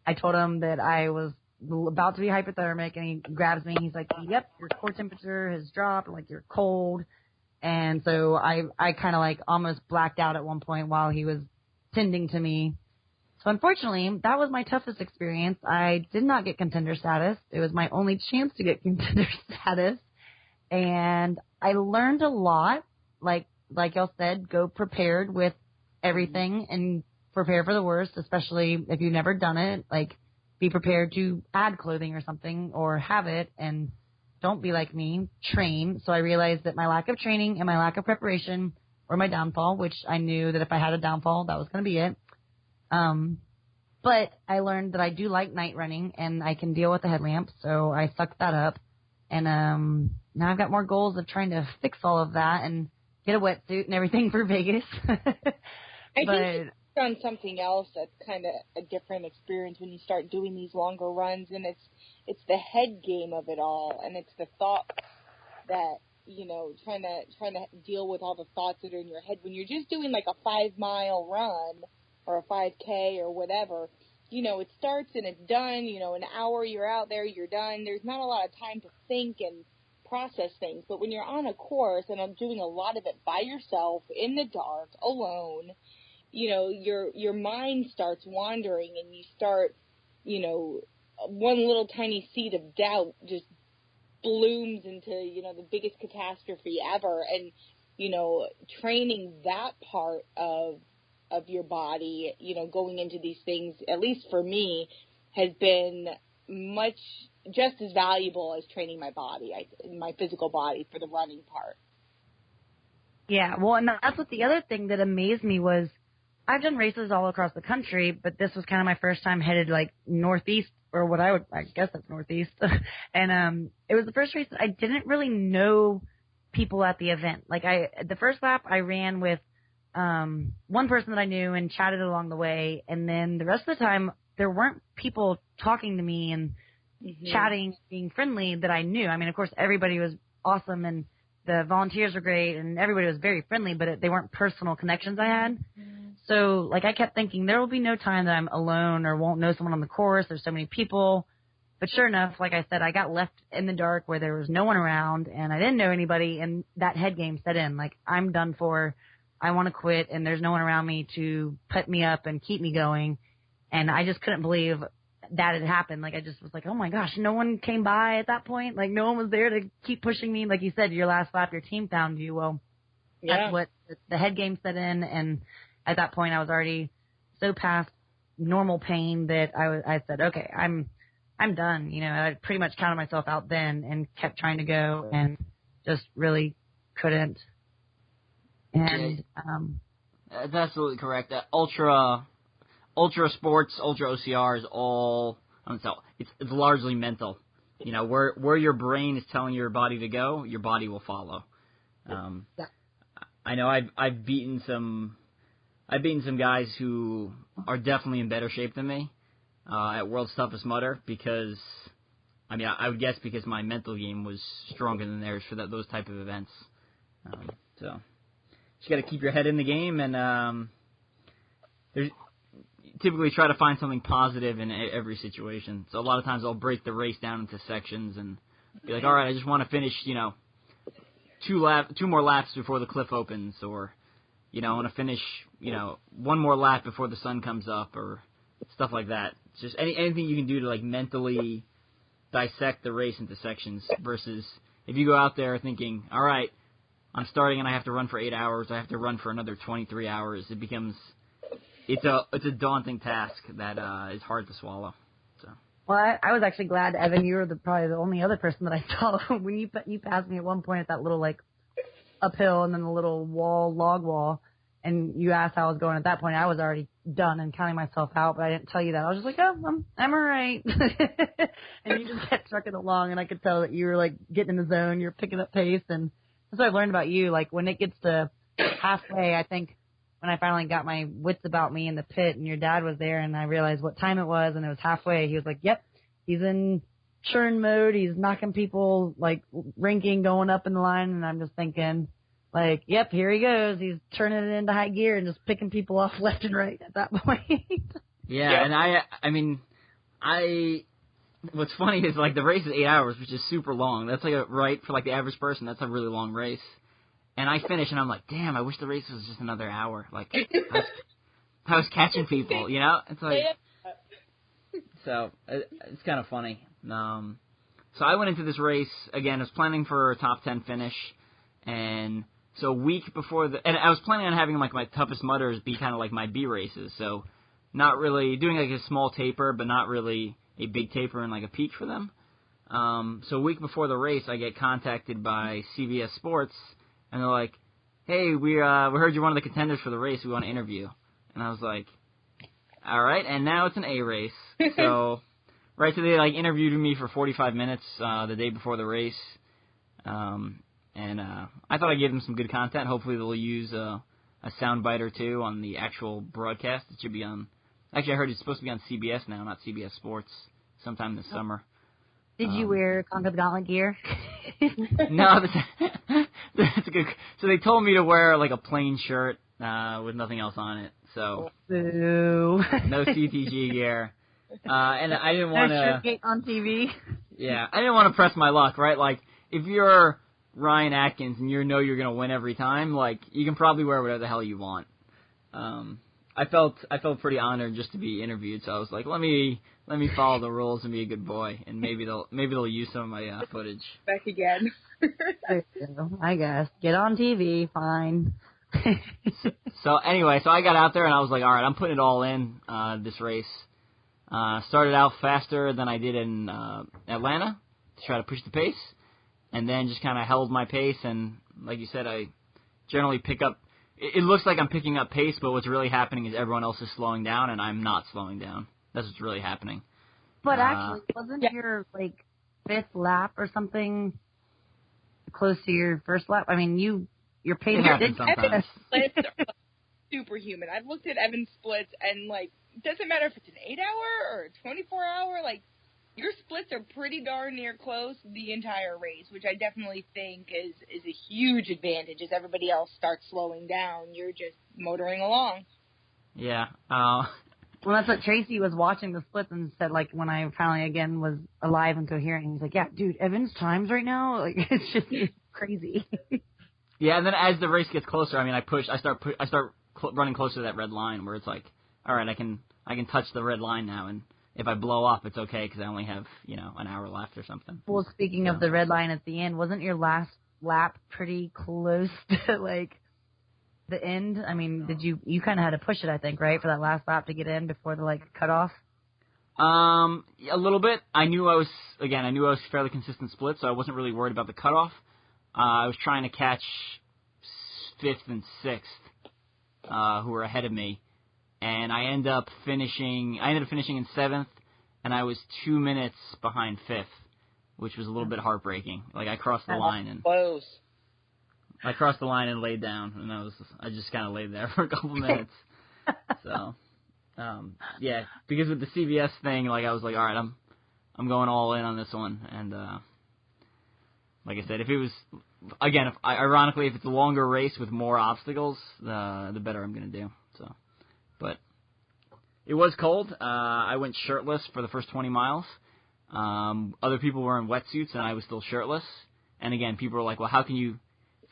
I told him that I was about to be hypothermic, and he grabs me. He's like, yep, your core temperature has dropped, like you're cold. And so I kind of like almost blacked out at one point while he was tending to me. So unfortunately, that was my toughest experience. I did not get contender status. It was my only chance to get contender status. And I learned a lot. Like y'all said, go prepared with everything and prepare for the worst, especially if you've never done it. Like, be prepared to add clothing or something or have it, and don't be like me, train. So I realized that my lack of training and my lack of preparation were my downfall, which I knew that if I had a downfall, that was going to be it. But I learned that I do like night running, and I can deal with the headlamp, so I sucked that up. And now I've got more goals of trying to fix all of that and get a wetsuit and everything for Vegas. I think you've done something else that's kind of a different experience when you start doing these longer runs, and it's the head game of it all, and it's the thought that, you know, trying to deal with all the thoughts that are in your head. When you're just doing like a 5-mile run or a 5K or whatever, you know, it starts and it's done, you know, an hour you're out there, you're done. There's not a lot of time to think and process things. But when you're on a course, and I'm doing a lot of it by yourself, in the dark, alone, you know, your mind starts wandering, and you start, you know, one little tiny seed of doubt just blooms into, you know, the biggest catastrophe ever. And, you know, training that part of your body, you know, going into these things, at least for me, has been just as valuable as training my body, my physical body, for the running part. Yeah, well, and that's what the other thing that amazed me was, I've done races all across the country, but this was kind of my first time headed like northeast, or I guess that's northeast. And it was the first race that I didn't really know people at the event. Like the first lap I ran with one person that I knew and chatted along the way, and then the rest of the time there weren't people talking to me and chatting, being friendly that I knew. I mean, of course, everybody was awesome, and the volunteers were great, and everybody was very friendly, but they weren't personal connections I had. So, like, I kept thinking there will be no time that I'm alone or won't know someone on the course. There's so many people. But sure enough, like I said, I got left in the dark where there was no one around, and I didn't know anybody, and that head game set in. Like, I'm done for. I want to quit, and there's no one around me to put me up and keep me going. And I just couldn't believe that had happened. Like, I just was like, oh, my gosh, no one came by at that point. Like, no one was there to keep pushing me. Like you said, your last lap, your team found you. Well, that's what the head game set in, and at that point I was already so past normal pain that I said, okay, I'm done. You know, I pretty much counted myself out then and kept trying to go and just really couldn't. And that's absolutely correct. Ultra sports, Ultra-OCR is all, it's largely mental. You know, where your brain is telling your body to go, your body will follow. I know I've beaten some guys who are definitely in better shape than me at World's Toughest Mudder, because, I mean, I would guess because my mental game was stronger than theirs for those type of events. So you got to keep your head in the game, and typically try to find something positive in every situation. So a lot of times I'll break the race down into sections and be like, all right, I just want to finish, you know, 2 more laps before the cliff opens, or, you know, I want to finish, you know, 1 more lap before the sun comes up, or stuff like that. It's just anything you can do to, like, mentally dissect the race into sections, versus if you go out there thinking, all right, I'm starting and I have to run for 8 hours, I have to run for another 23 hours, it's a daunting task that is hard to swallow. So Well, I was actually glad, Evan, you were probably the only other person that I saw when you passed me at one point at that little, like, uphill and then the little log wall, and you asked how I was going. At that point, I was already done and counting myself out, but I didn't tell you that. I was just like, oh, I'm all right. And you just kept trucking along, and I could tell that you were, like, getting in the zone. You're picking up pace, and that's what I've learned about you. Like, when it gets to halfway, I think when I finally got my wits about me in the pit and your dad was there and I realized what time it was and it was halfway, he was like, yep, he's in churn mode. He's knocking people, like, ranking, going up in the line. And I'm just thinking, like, yep, here he goes. He's turning it into high gear and just picking people off left and right at that point. Yeah, Yep. and I mean, what's funny is, like, the race is 8 hours, which is super long. That's, like, right, for, like, the average person, that's a really long race. And I finish, and I'm like, damn, I wish the race was just another hour. Like, I was catching people, you know? It's like, so, it's kind of funny. So I went into this race, again, I was planning for a top 10 finish, and so a week before and I was planning on having, like, my toughest mudders be kind of like my B races, so not really doing, like, a small taper, but not really a big taper and, like, a peak for them. So a week before the race, I get contacted by CBS Sports, and they're like, hey, we heard you're one of the contenders for the race. We want to interview you. And I was like, all right. And now it's an A race. So, right, so they, like, interviewed me for 45 minutes the day before the race. And I thought I gave them some good content. Hopefully they'll use a soundbite or two on the actual broadcast. It should be on. Actually, I heard it's supposed to be on CBS now, not CBS Sports, sometime this summer. Did you wear Conquer the Gauntlet gear? No, that's a good. So they told me to wear, like, a plain shirt with nothing else on it. So Boo. no CTG gear, and I didn't want No to. shirt gate on TV. Yeah, I didn't want to press my luck, right? Like, if you're Ryan Atkins and you know you're gonna win every time, like, you can probably wear whatever the hell you want. I felt pretty honored just to be interviewed, so I was like, let me follow the rules and be a good boy, and maybe they'll use some of my footage. Back again. I guess. Get on TV, fine. So anyway, so I got out there and I was like, all right, I'm putting it all in this race. Started out faster than I did in Atlanta to try to push the pace, and then just kind of held my pace. And like you said, I generally pick up. It looks like I'm picking up pace, but what's really happening is everyone else is slowing down, and I'm not slowing down. That's what's really happening. But actually, wasn't your, like, fifth lap or something close to your first lap? I mean, your pace did sometimes. Evan's splits are superhuman. I've looked at Evan's splits, and, like, it doesn't matter if it's an 8-hour or a 24-hour, like, your splits are pretty darn near close the entire race, which I definitely think is a huge advantage. As everybody else starts slowing down, you're just motoring along. Yeah. Well, that's what Tracy was watching the splits and said, like, when I finally, again, was alive and coherent, he's like, yeah, dude, Evan's times right now, like, it's crazy. Yeah, and then as the race gets closer, I mean, I start running closer to that red line where it's like, all right, I can touch the red line now, and if I blow up, it's okay because I only have, an hour left or something. Well, speaking of the red line at the end, wasn't your last lap pretty close to, like, the end? I mean, you kind of had to push it, I think, right, for that last lap to get in before the, like, cutoff? A little bit. I knew I was fairly consistent split, so I wasn't really worried about the cutoff. I was trying to catch 5th and 6th, who were ahead of me. And I ended up finishing in 7th, and I was 2 minutes behind 5th, which was a little bit heartbreaking. Like, I crossed the line and Close. I crossed the line and laid down, and I just kind of laid there for a couple minutes. So, yeah, because with the CBS thing, like, I was like, all right, I'm going all in on this one, and like I said, if it was, again, ironically, if it's a longer race with more obstacles, the better I'm going to do. So. But it was cold. I went shirtless for the first 20 miles. Other people were in wetsuits, and I was still shirtless. And again, people were like, well, how can you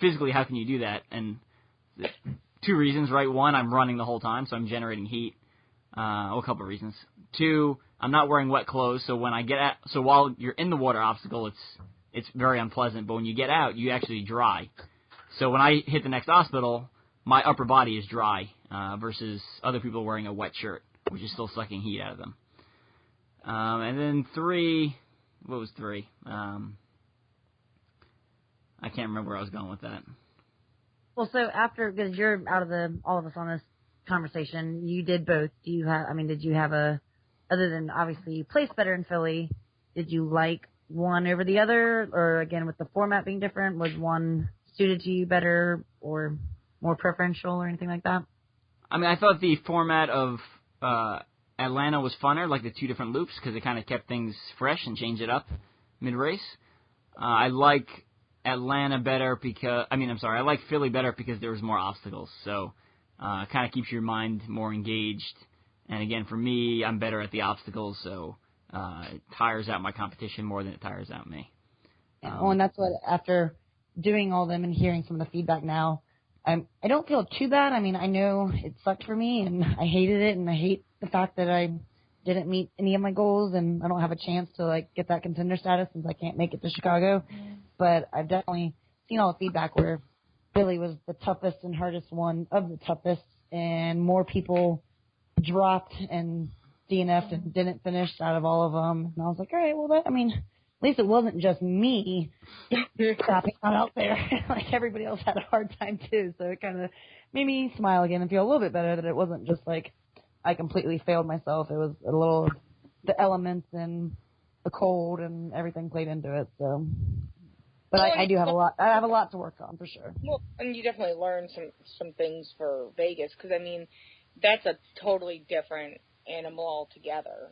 do that? And 2 reasons, right? 1, I'm running the whole time, so I'm generating heat. A couple of reasons. 2, I'm not wearing wet clothes, so while you're in the water obstacle, it's very unpleasant. But when you get out, you actually dry. So when I hit the next hospital, my upper body is dry versus other people wearing a wet shirt, which is still sucking heat out of them. And then 3, what was 3? I can't remember where I was going with that. Well, so after, because you're out of all of us on this conversation, you did both. Did you have other than obviously you placed better in Philly, did you like one over the other? Or again, with the format being different, was one suited to you better or more preferential or anything like that? I mean, I thought the format of Atlanta was funner, like the 2 different loops, because it kind of kept things fresh and changed it up mid-race. I like Atlanta better because, I like Philly better because there was more obstacles. So it kind of keeps your mind more engaged. And again, for me, I'm better at the obstacles, so it tires out my competition more than it tires out me. And that's what, after doing all of them and hearing some of the feedback now, I don't feel too bad. I mean, I know it sucked for me, and I hated it, and I hate the fact that I didn't meet any of my goals, and I don't have a chance to, like, get that contender status since I can't make it to Chicago. But I've definitely seen all the feedback where Philly was the toughest and hardest one of the toughest, and more people dropped and DNF'd and didn't finish out of all of them. And I was like, all right, well, at least it wasn't just me crapping out there. Like, everybody else had a hard time, too. So it kind of made me smile again and feel a little bit better that it wasn't just like I completely failed myself. It was a little, the elements and the cold and everything played into it. So, but I do have a lot. I have a lot to work on for sure. Well, and you definitely learned some things for Vegas because that's a totally different animal altogether,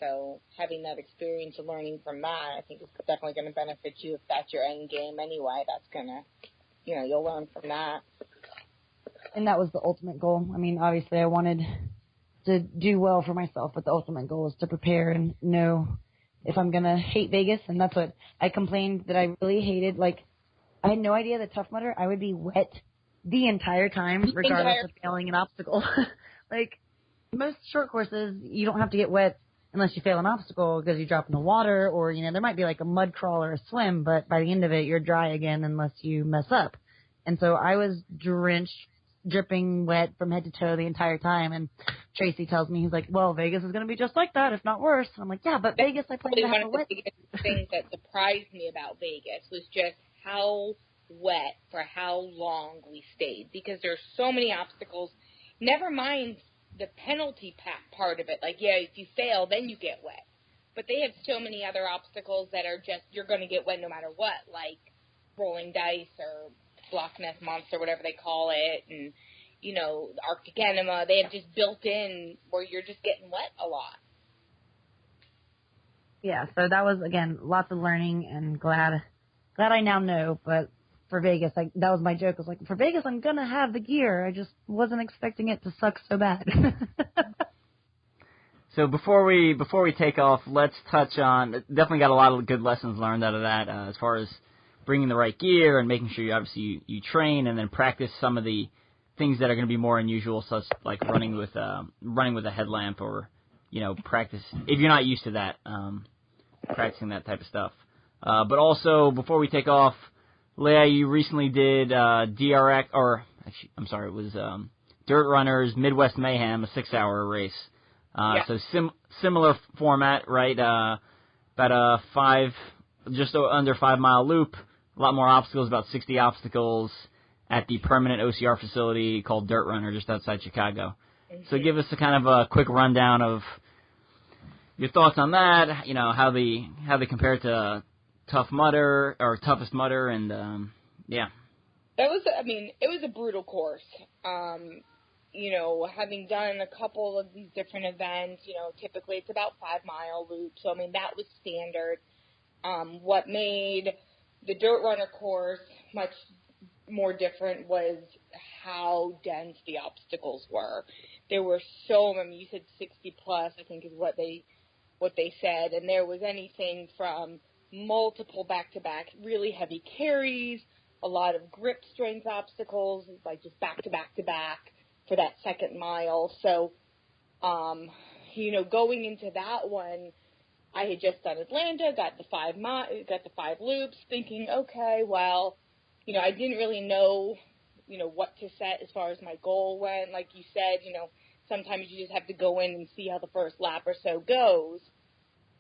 so having that experience and learning from that, I think is definitely going to benefit you if that's your end game anyway. That's going to, you'll learn from that. And that was the ultimate goal. I mean, obviously I wanted to do well for myself, but the ultimate goal is to prepare and know if I'm going to hate Vegas, and that's what I complained that I really hated. Like, I had no idea that Tough Mudder, I would be wet the entire time, regardless of failing an obstacle. Like, most short courses, you don't have to get wet unless you fail an obstacle because you drop in the water or, there might be like a mud crawl or a swim, but by the end of it, you're dry again unless you mess up. And so I was drenched, dripping wet from head to toe the entire time. And Tracy tells me, he's like, well, Vegas is going to be just like that, if not worse. And I'm like, yeah, but Vegas, I plan to have a wet. One of the biggest things that surprised me about Vegas was just how wet for how long we stayed, because there's so many obstacles. Never mind the penalty part of it. Like, yeah, if you fail, then you get wet. But they have so many other obstacles that are just, you're going to get wet no matter what, like rolling dice or Loch Ness Monster, whatever they call it, and, Arctic Enema. They have just built in where you're just getting wet a lot. Yeah, so that was, again, lots of learning, and glad I now know, but for Vegas, that was my joke. I was like, for Vegas, I'm going to have the gear. I just wasn't expecting it to suck so bad. So before we take off, let's touch on, definitely got a lot of good lessons learned out of that as far as bringing the right gear and making sure you train and then practice some of the things that are going to be more unusual, such like running with a headlamp or, practice, if you're not used to that, practicing that type of stuff. But also, before we take off, Leah, you recently did DRX, it was Dirt Runners Midwest Mayhem, a 6-hour race. So similar format, right? About just under 5 mile loop, a lot more obstacles, about 60 obstacles at the permanent OCR facility called Dirt Runner, just outside Chicago. Mm-hmm. So give us a kind of a quick rundown of your thoughts on that. How they compare to Toughest Mudder, and yeah. That was, it was a brutal course. Having done a couple of these different events, typically it's about 5 mile loops. So, that was standard. What made the Dirt Runner course much more different was how dense the obstacles were. There were you said 60 plus, I think is what they said. And there was anything from multiple back-to-back really heavy carries, a lot of grip strength obstacles, like just back-to-back-to-back for that second mile. So, going into that one, I had just done Atlanta, got the 5 loops, thinking, okay, well, I didn't really know, what to set as far as my goal went. Like you said, sometimes you just have to go in and see how the first lap or so goes.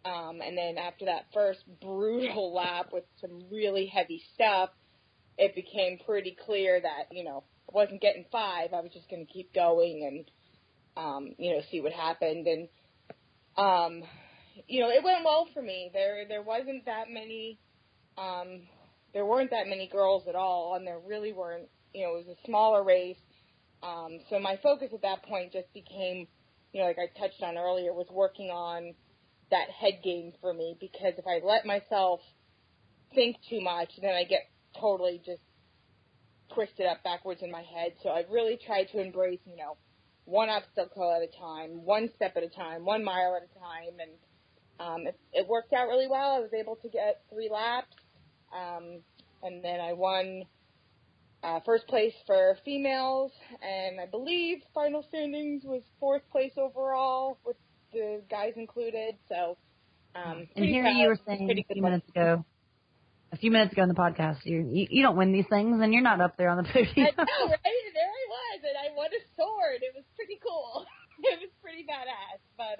And then after that first brutal lap with some really heavy stuff, it became pretty clear that, you know, I wasn't getting 5. I was just going to keep going and, you know, see what happened. And, you know, it went well for me. There wasn't that many, there weren't that many girls at all, and there really weren't, you know, it was a smaller race. So my focus at that point just became, you know, like I touched on earlier, was working on that head game for me, because if I let myself think too much, then I get totally just twisted up backwards in my head. So I've really tried to embrace, you know, one obstacle at a time, one step at a time, 1 mile at a time, and it worked out really well. I was able to get 3 laps, and then I won first place for females, and I believe final standings was 4th place overall with the guys included. So, and here you were saying a few minutes ago in the podcast, you don't win these things, and you're not up there on the podium. I know, right? There I was, and I won a sword. It was pretty cool. It was pretty badass. But,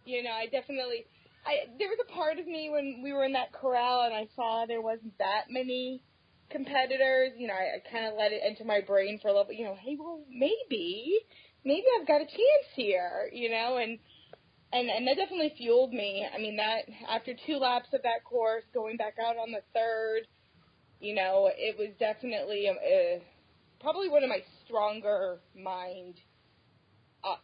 you know, there was a part of me when we were in that corral and I saw there wasn't that many competitors. You know, I kind of let it enter my brain for a little bit, you know, hey, well, maybe I've got a chance here, you know, and that definitely fueled me. I mean, that after 2 laps of that course, going back out on the 3rd, you know, it was definitely probably one of my stronger mind,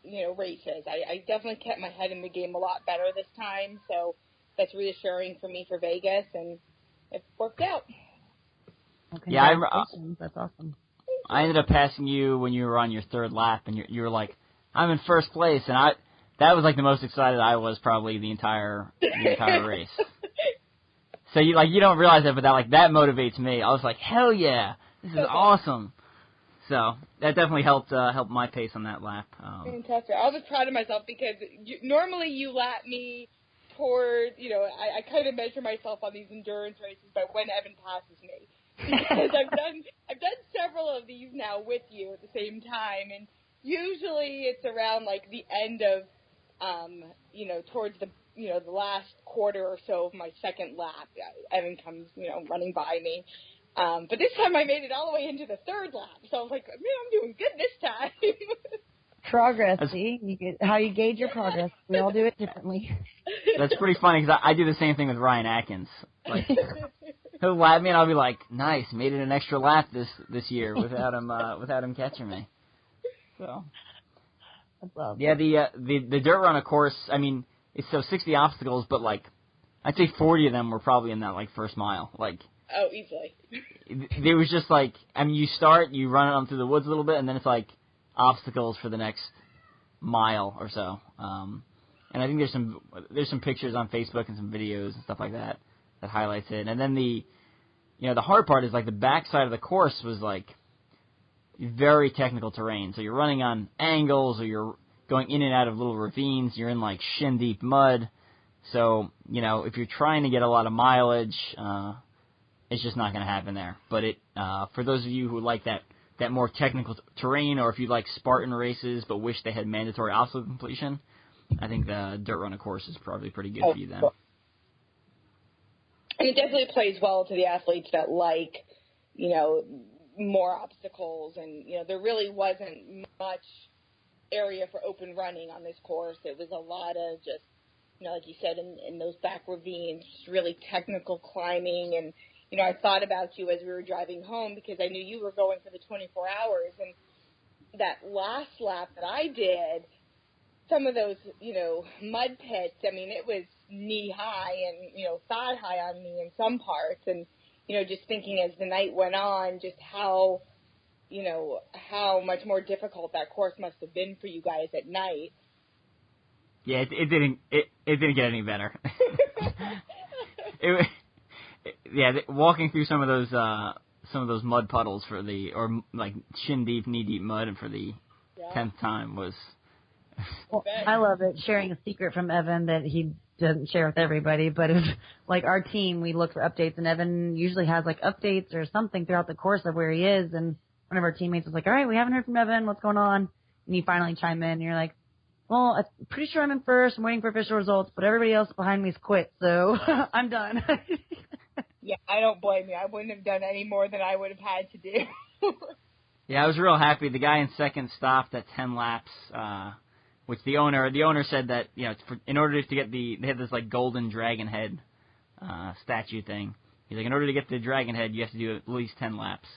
you know, races. I definitely kept my head in the game a lot better this time, so that's reassuring for me for Vegas, and it worked out. Well, yeah, that's awesome. I ended up passing you when you were on your 3rd lap, and you were like, I'm in first place, and that was like the most excited I was probably the entire race. So you don't realize that, but that motivates me. I was like, hell yeah, this is awesome. So that definitely helped my pace on that lap. Fantastic. I was proud of myself because normally you lap me toward, you know, I kind of measure myself on these endurance races by when Evan passes me. Because I've done several of these now with you at the same time, and usually it's around like the end of, you know, towards the, you know, the last quarter or so of my 2nd lap. Evan comes, you know, running by me. But this time I made it all the way into the 3rd lap, so I was like, man, I'm doing good this time. Progress, see? How you gauge your progress. We all do it differently. That's pretty funny, because I do the same thing with Ryan Atkins. Like, he'll lap me, and I'll be like, nice, made it an extra lap this year without him catching me. So, yeah, the dirt run, of course, I mean, it's so 60 obstacles, but like, I'd say 40 of them were probably in that like first mile. Like, oh, easily. It was just like, I mean, you run on through the woods a little bit, and then it's like obstacles for the next mile or so. And I think there's some pictures on Facebook and some videos and stuff like that highlights it. And then the hard part is like the backside of the course was like very technical terrain. So you're running on angles, or you're going in and out of little ravines. You're in like shin deep mud. So, you know, if you're trying to get a lot of mileage, it's just not going to happen there. But for those of you who like that more technical terrain, or if you like Spartan races but wish they had mandatory obstacle completion, I think the dirt run, of course, is probably pretty good for you then. And it definitely plays well to the athletes that like, you know, more obstacles. And, you know, there really wasn't much area for open running on this course. It was a lot of just, you know, like you said, in those back ravines, just really technical climbing. And, you know, I thought about you as we were driving home, because I knew you were going for the 24 hours. And that last lap that I did, some of those, you know, mud pits, I mean, it was knee high and, you know, thigh high on me in some parts. And, you know, just thinking as the night went on, just how, you know, how much more difficult that course must have been for you guys at night. Yeah, it didn't get any better. Walking through some of those mud puddles or like shin deep, knee deep mud, and for the 10th time was. Well, I love it. Sharing a secret from Evan that he doesn't share with everybody, but if, like, our team, we look for updates, and Evan usually has like updates or something throughout the course of where he is, and one of our teammates was like, all right, we haven't heard from Evan, what's going on? And you finally chime in, and you're like, Well, I'm pretty sure I'm in first. I'm waiting for official results, but everybody else behind me's quit, so I'm done. Yeah, I don't blame you. I wouldn't have done any more than I would have had to do. Yeah, I was real happy. The guy in second stopped at 10 laps, which the owner said that, in order to get they have this, like, golden dragon head statue thing. He's like, in order to get the dragon head, you have to do at least 10 laps.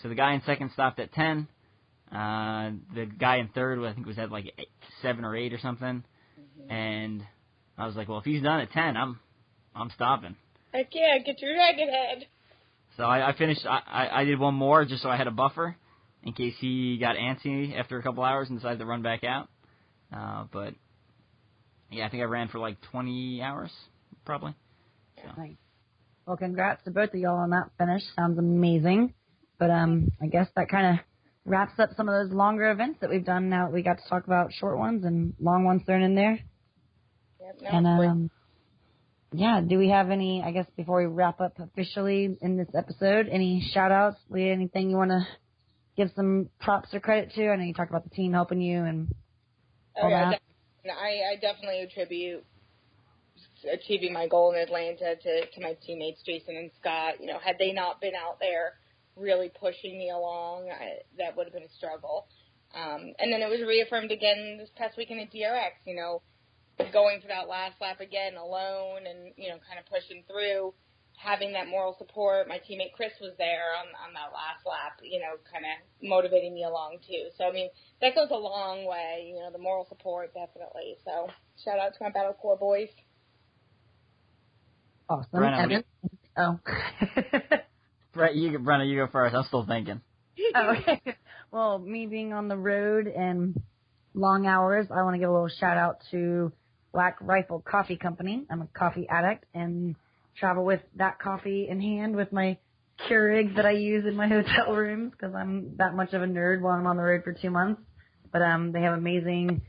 So the guy in second stopped at 10. The guy in third, I think, was at, like, 7 or 8 or something. Mm-hmm. And I was like, well, if he's done at 10, I'm stopping. Heck yeah, get your dragon head. So I finished, I did one more just so I had a buffer in case he got antsy after a couple hours and decided to run back out. But, yeah, I think I ran for like 20 hours, probably. So. Nice. Well, congrats to both of y'all on that finish. Sounds amazing. But I guess that kind of wraps up some of those longer events that we've done. Now we got to talk about short ones and long ones thrown in there. Yep, and, yeah, do we have any, I guess, before we wrap up officially in this episode, any shout-outs? Leah, anything you want to give some props or credit to? I know you talked about the team helping you and all that. I definitely attribute achieving my goal in Atlanta to my teammates, Jason and Scott. Had they not been out there really pushing me along, that would have been a struggle. And then it was reaffirmed again this past weekend at DRX, going for that last lap again alone and, kind of pushing through, having that moral support. My teammate Chris was there on that last lap, kind of motivating me along too. So, I mean, that goes a long way, the moral support, definitely. So, shout out to my Battle Corps boys. Awesome. Brenna, Evan? Oh. Brenna, you go first. I'm still thinking. Oh, okay. Well, me being on the road and long hours, I want to give a little shout out to Black Rifle Coffee Company. I'm a coffee addict and travel with that coffee in hand with my Keurig that I use in my hotel rooms because I'm that much of a nerd while I'm on the road for 2 months. But they have amazing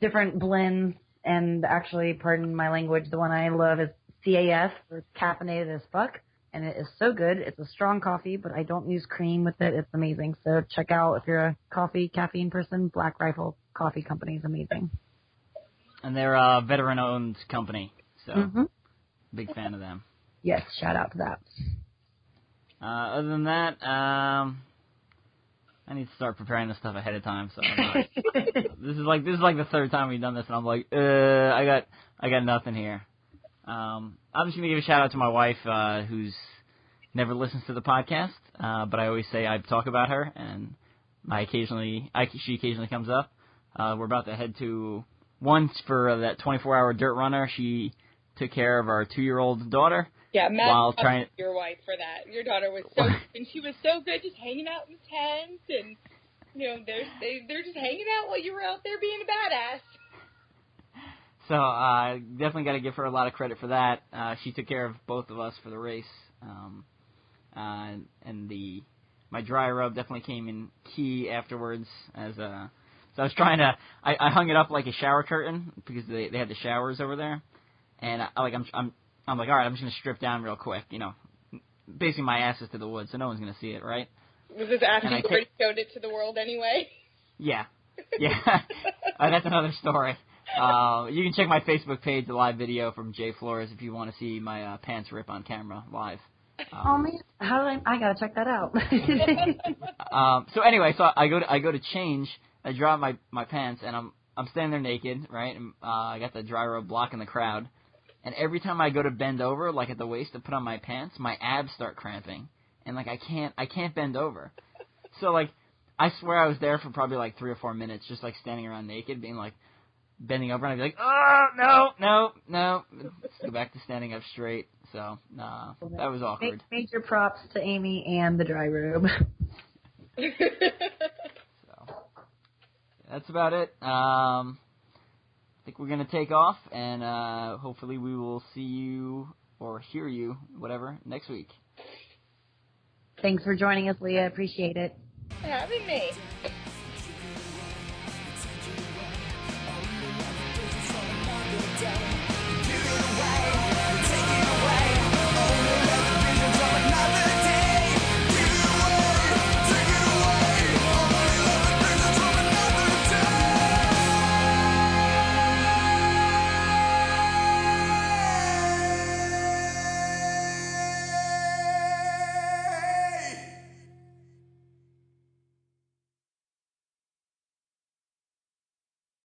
different blends, and actually, pardon my language, the one I love is CAF, or caffeinated as fuck, and it is so good. It's a strong coffee, but I don't use cream with it. It's amazing. So check out, if you're a caffeine person, Black Rifle Coffee Company is amazing. And they're a veteran-owned company, so big fan of them. Yes, shout out to that. Other than that, I need to start preparing this stuff ahead of time. So I'm not, this is like the third time we've done this, and I'm like, I got nothing here. I'm just gonna give a shout out to my wife, who's never listens to the podcast, but I always say I talk about her, and she occasionally comes up. We're about to head to. Once for that 24-hour dirt runner, she took care of our 2-year-old daughter. Yeah, Matt, while trying your wife for that. Your daughter was so and she was so good, just hanging out in the tent, and they're just hanging out while you were out there being a badass. So definitely got to give her a lot of credit for that. She took care of both of us for the race, and my dry rub definitely came in key afterwards as a. So I was trying to, I hung it up like a shower curtain because they had the showers over there, and I'm like, all right, I'm just gonna strip down real quick, basically my ass is to the wood, so no one's gonna see it, right? Was this after you already showed it to the world anyway? Yeah. That's another story. You can check my Facebook page, the live video from Jay Flores, if you want to see my pants rip on camera live. Oh man, I gotta check that out. So anyway, so I go to change. I drop my pants, and I'm standing there naked, right? And I got the dry robe blocking the crowd. And every time I go to bend over, like at the waist to put on my pants, my abs start cramping, and like I can't bend over. So like I swear I was there for probably like 3 or 4 minutes, just like standing around naked, being like bending over, and I'd be like, oh no, let's go back to standing up straight. So that was awkward. Major props to Amy and the dry robe. That's about it. I think we're going to take off, and hopefully we will see you or hear you, whatever, next week. Thanks for joining us, Leah. Appreciate it. For having me. Down.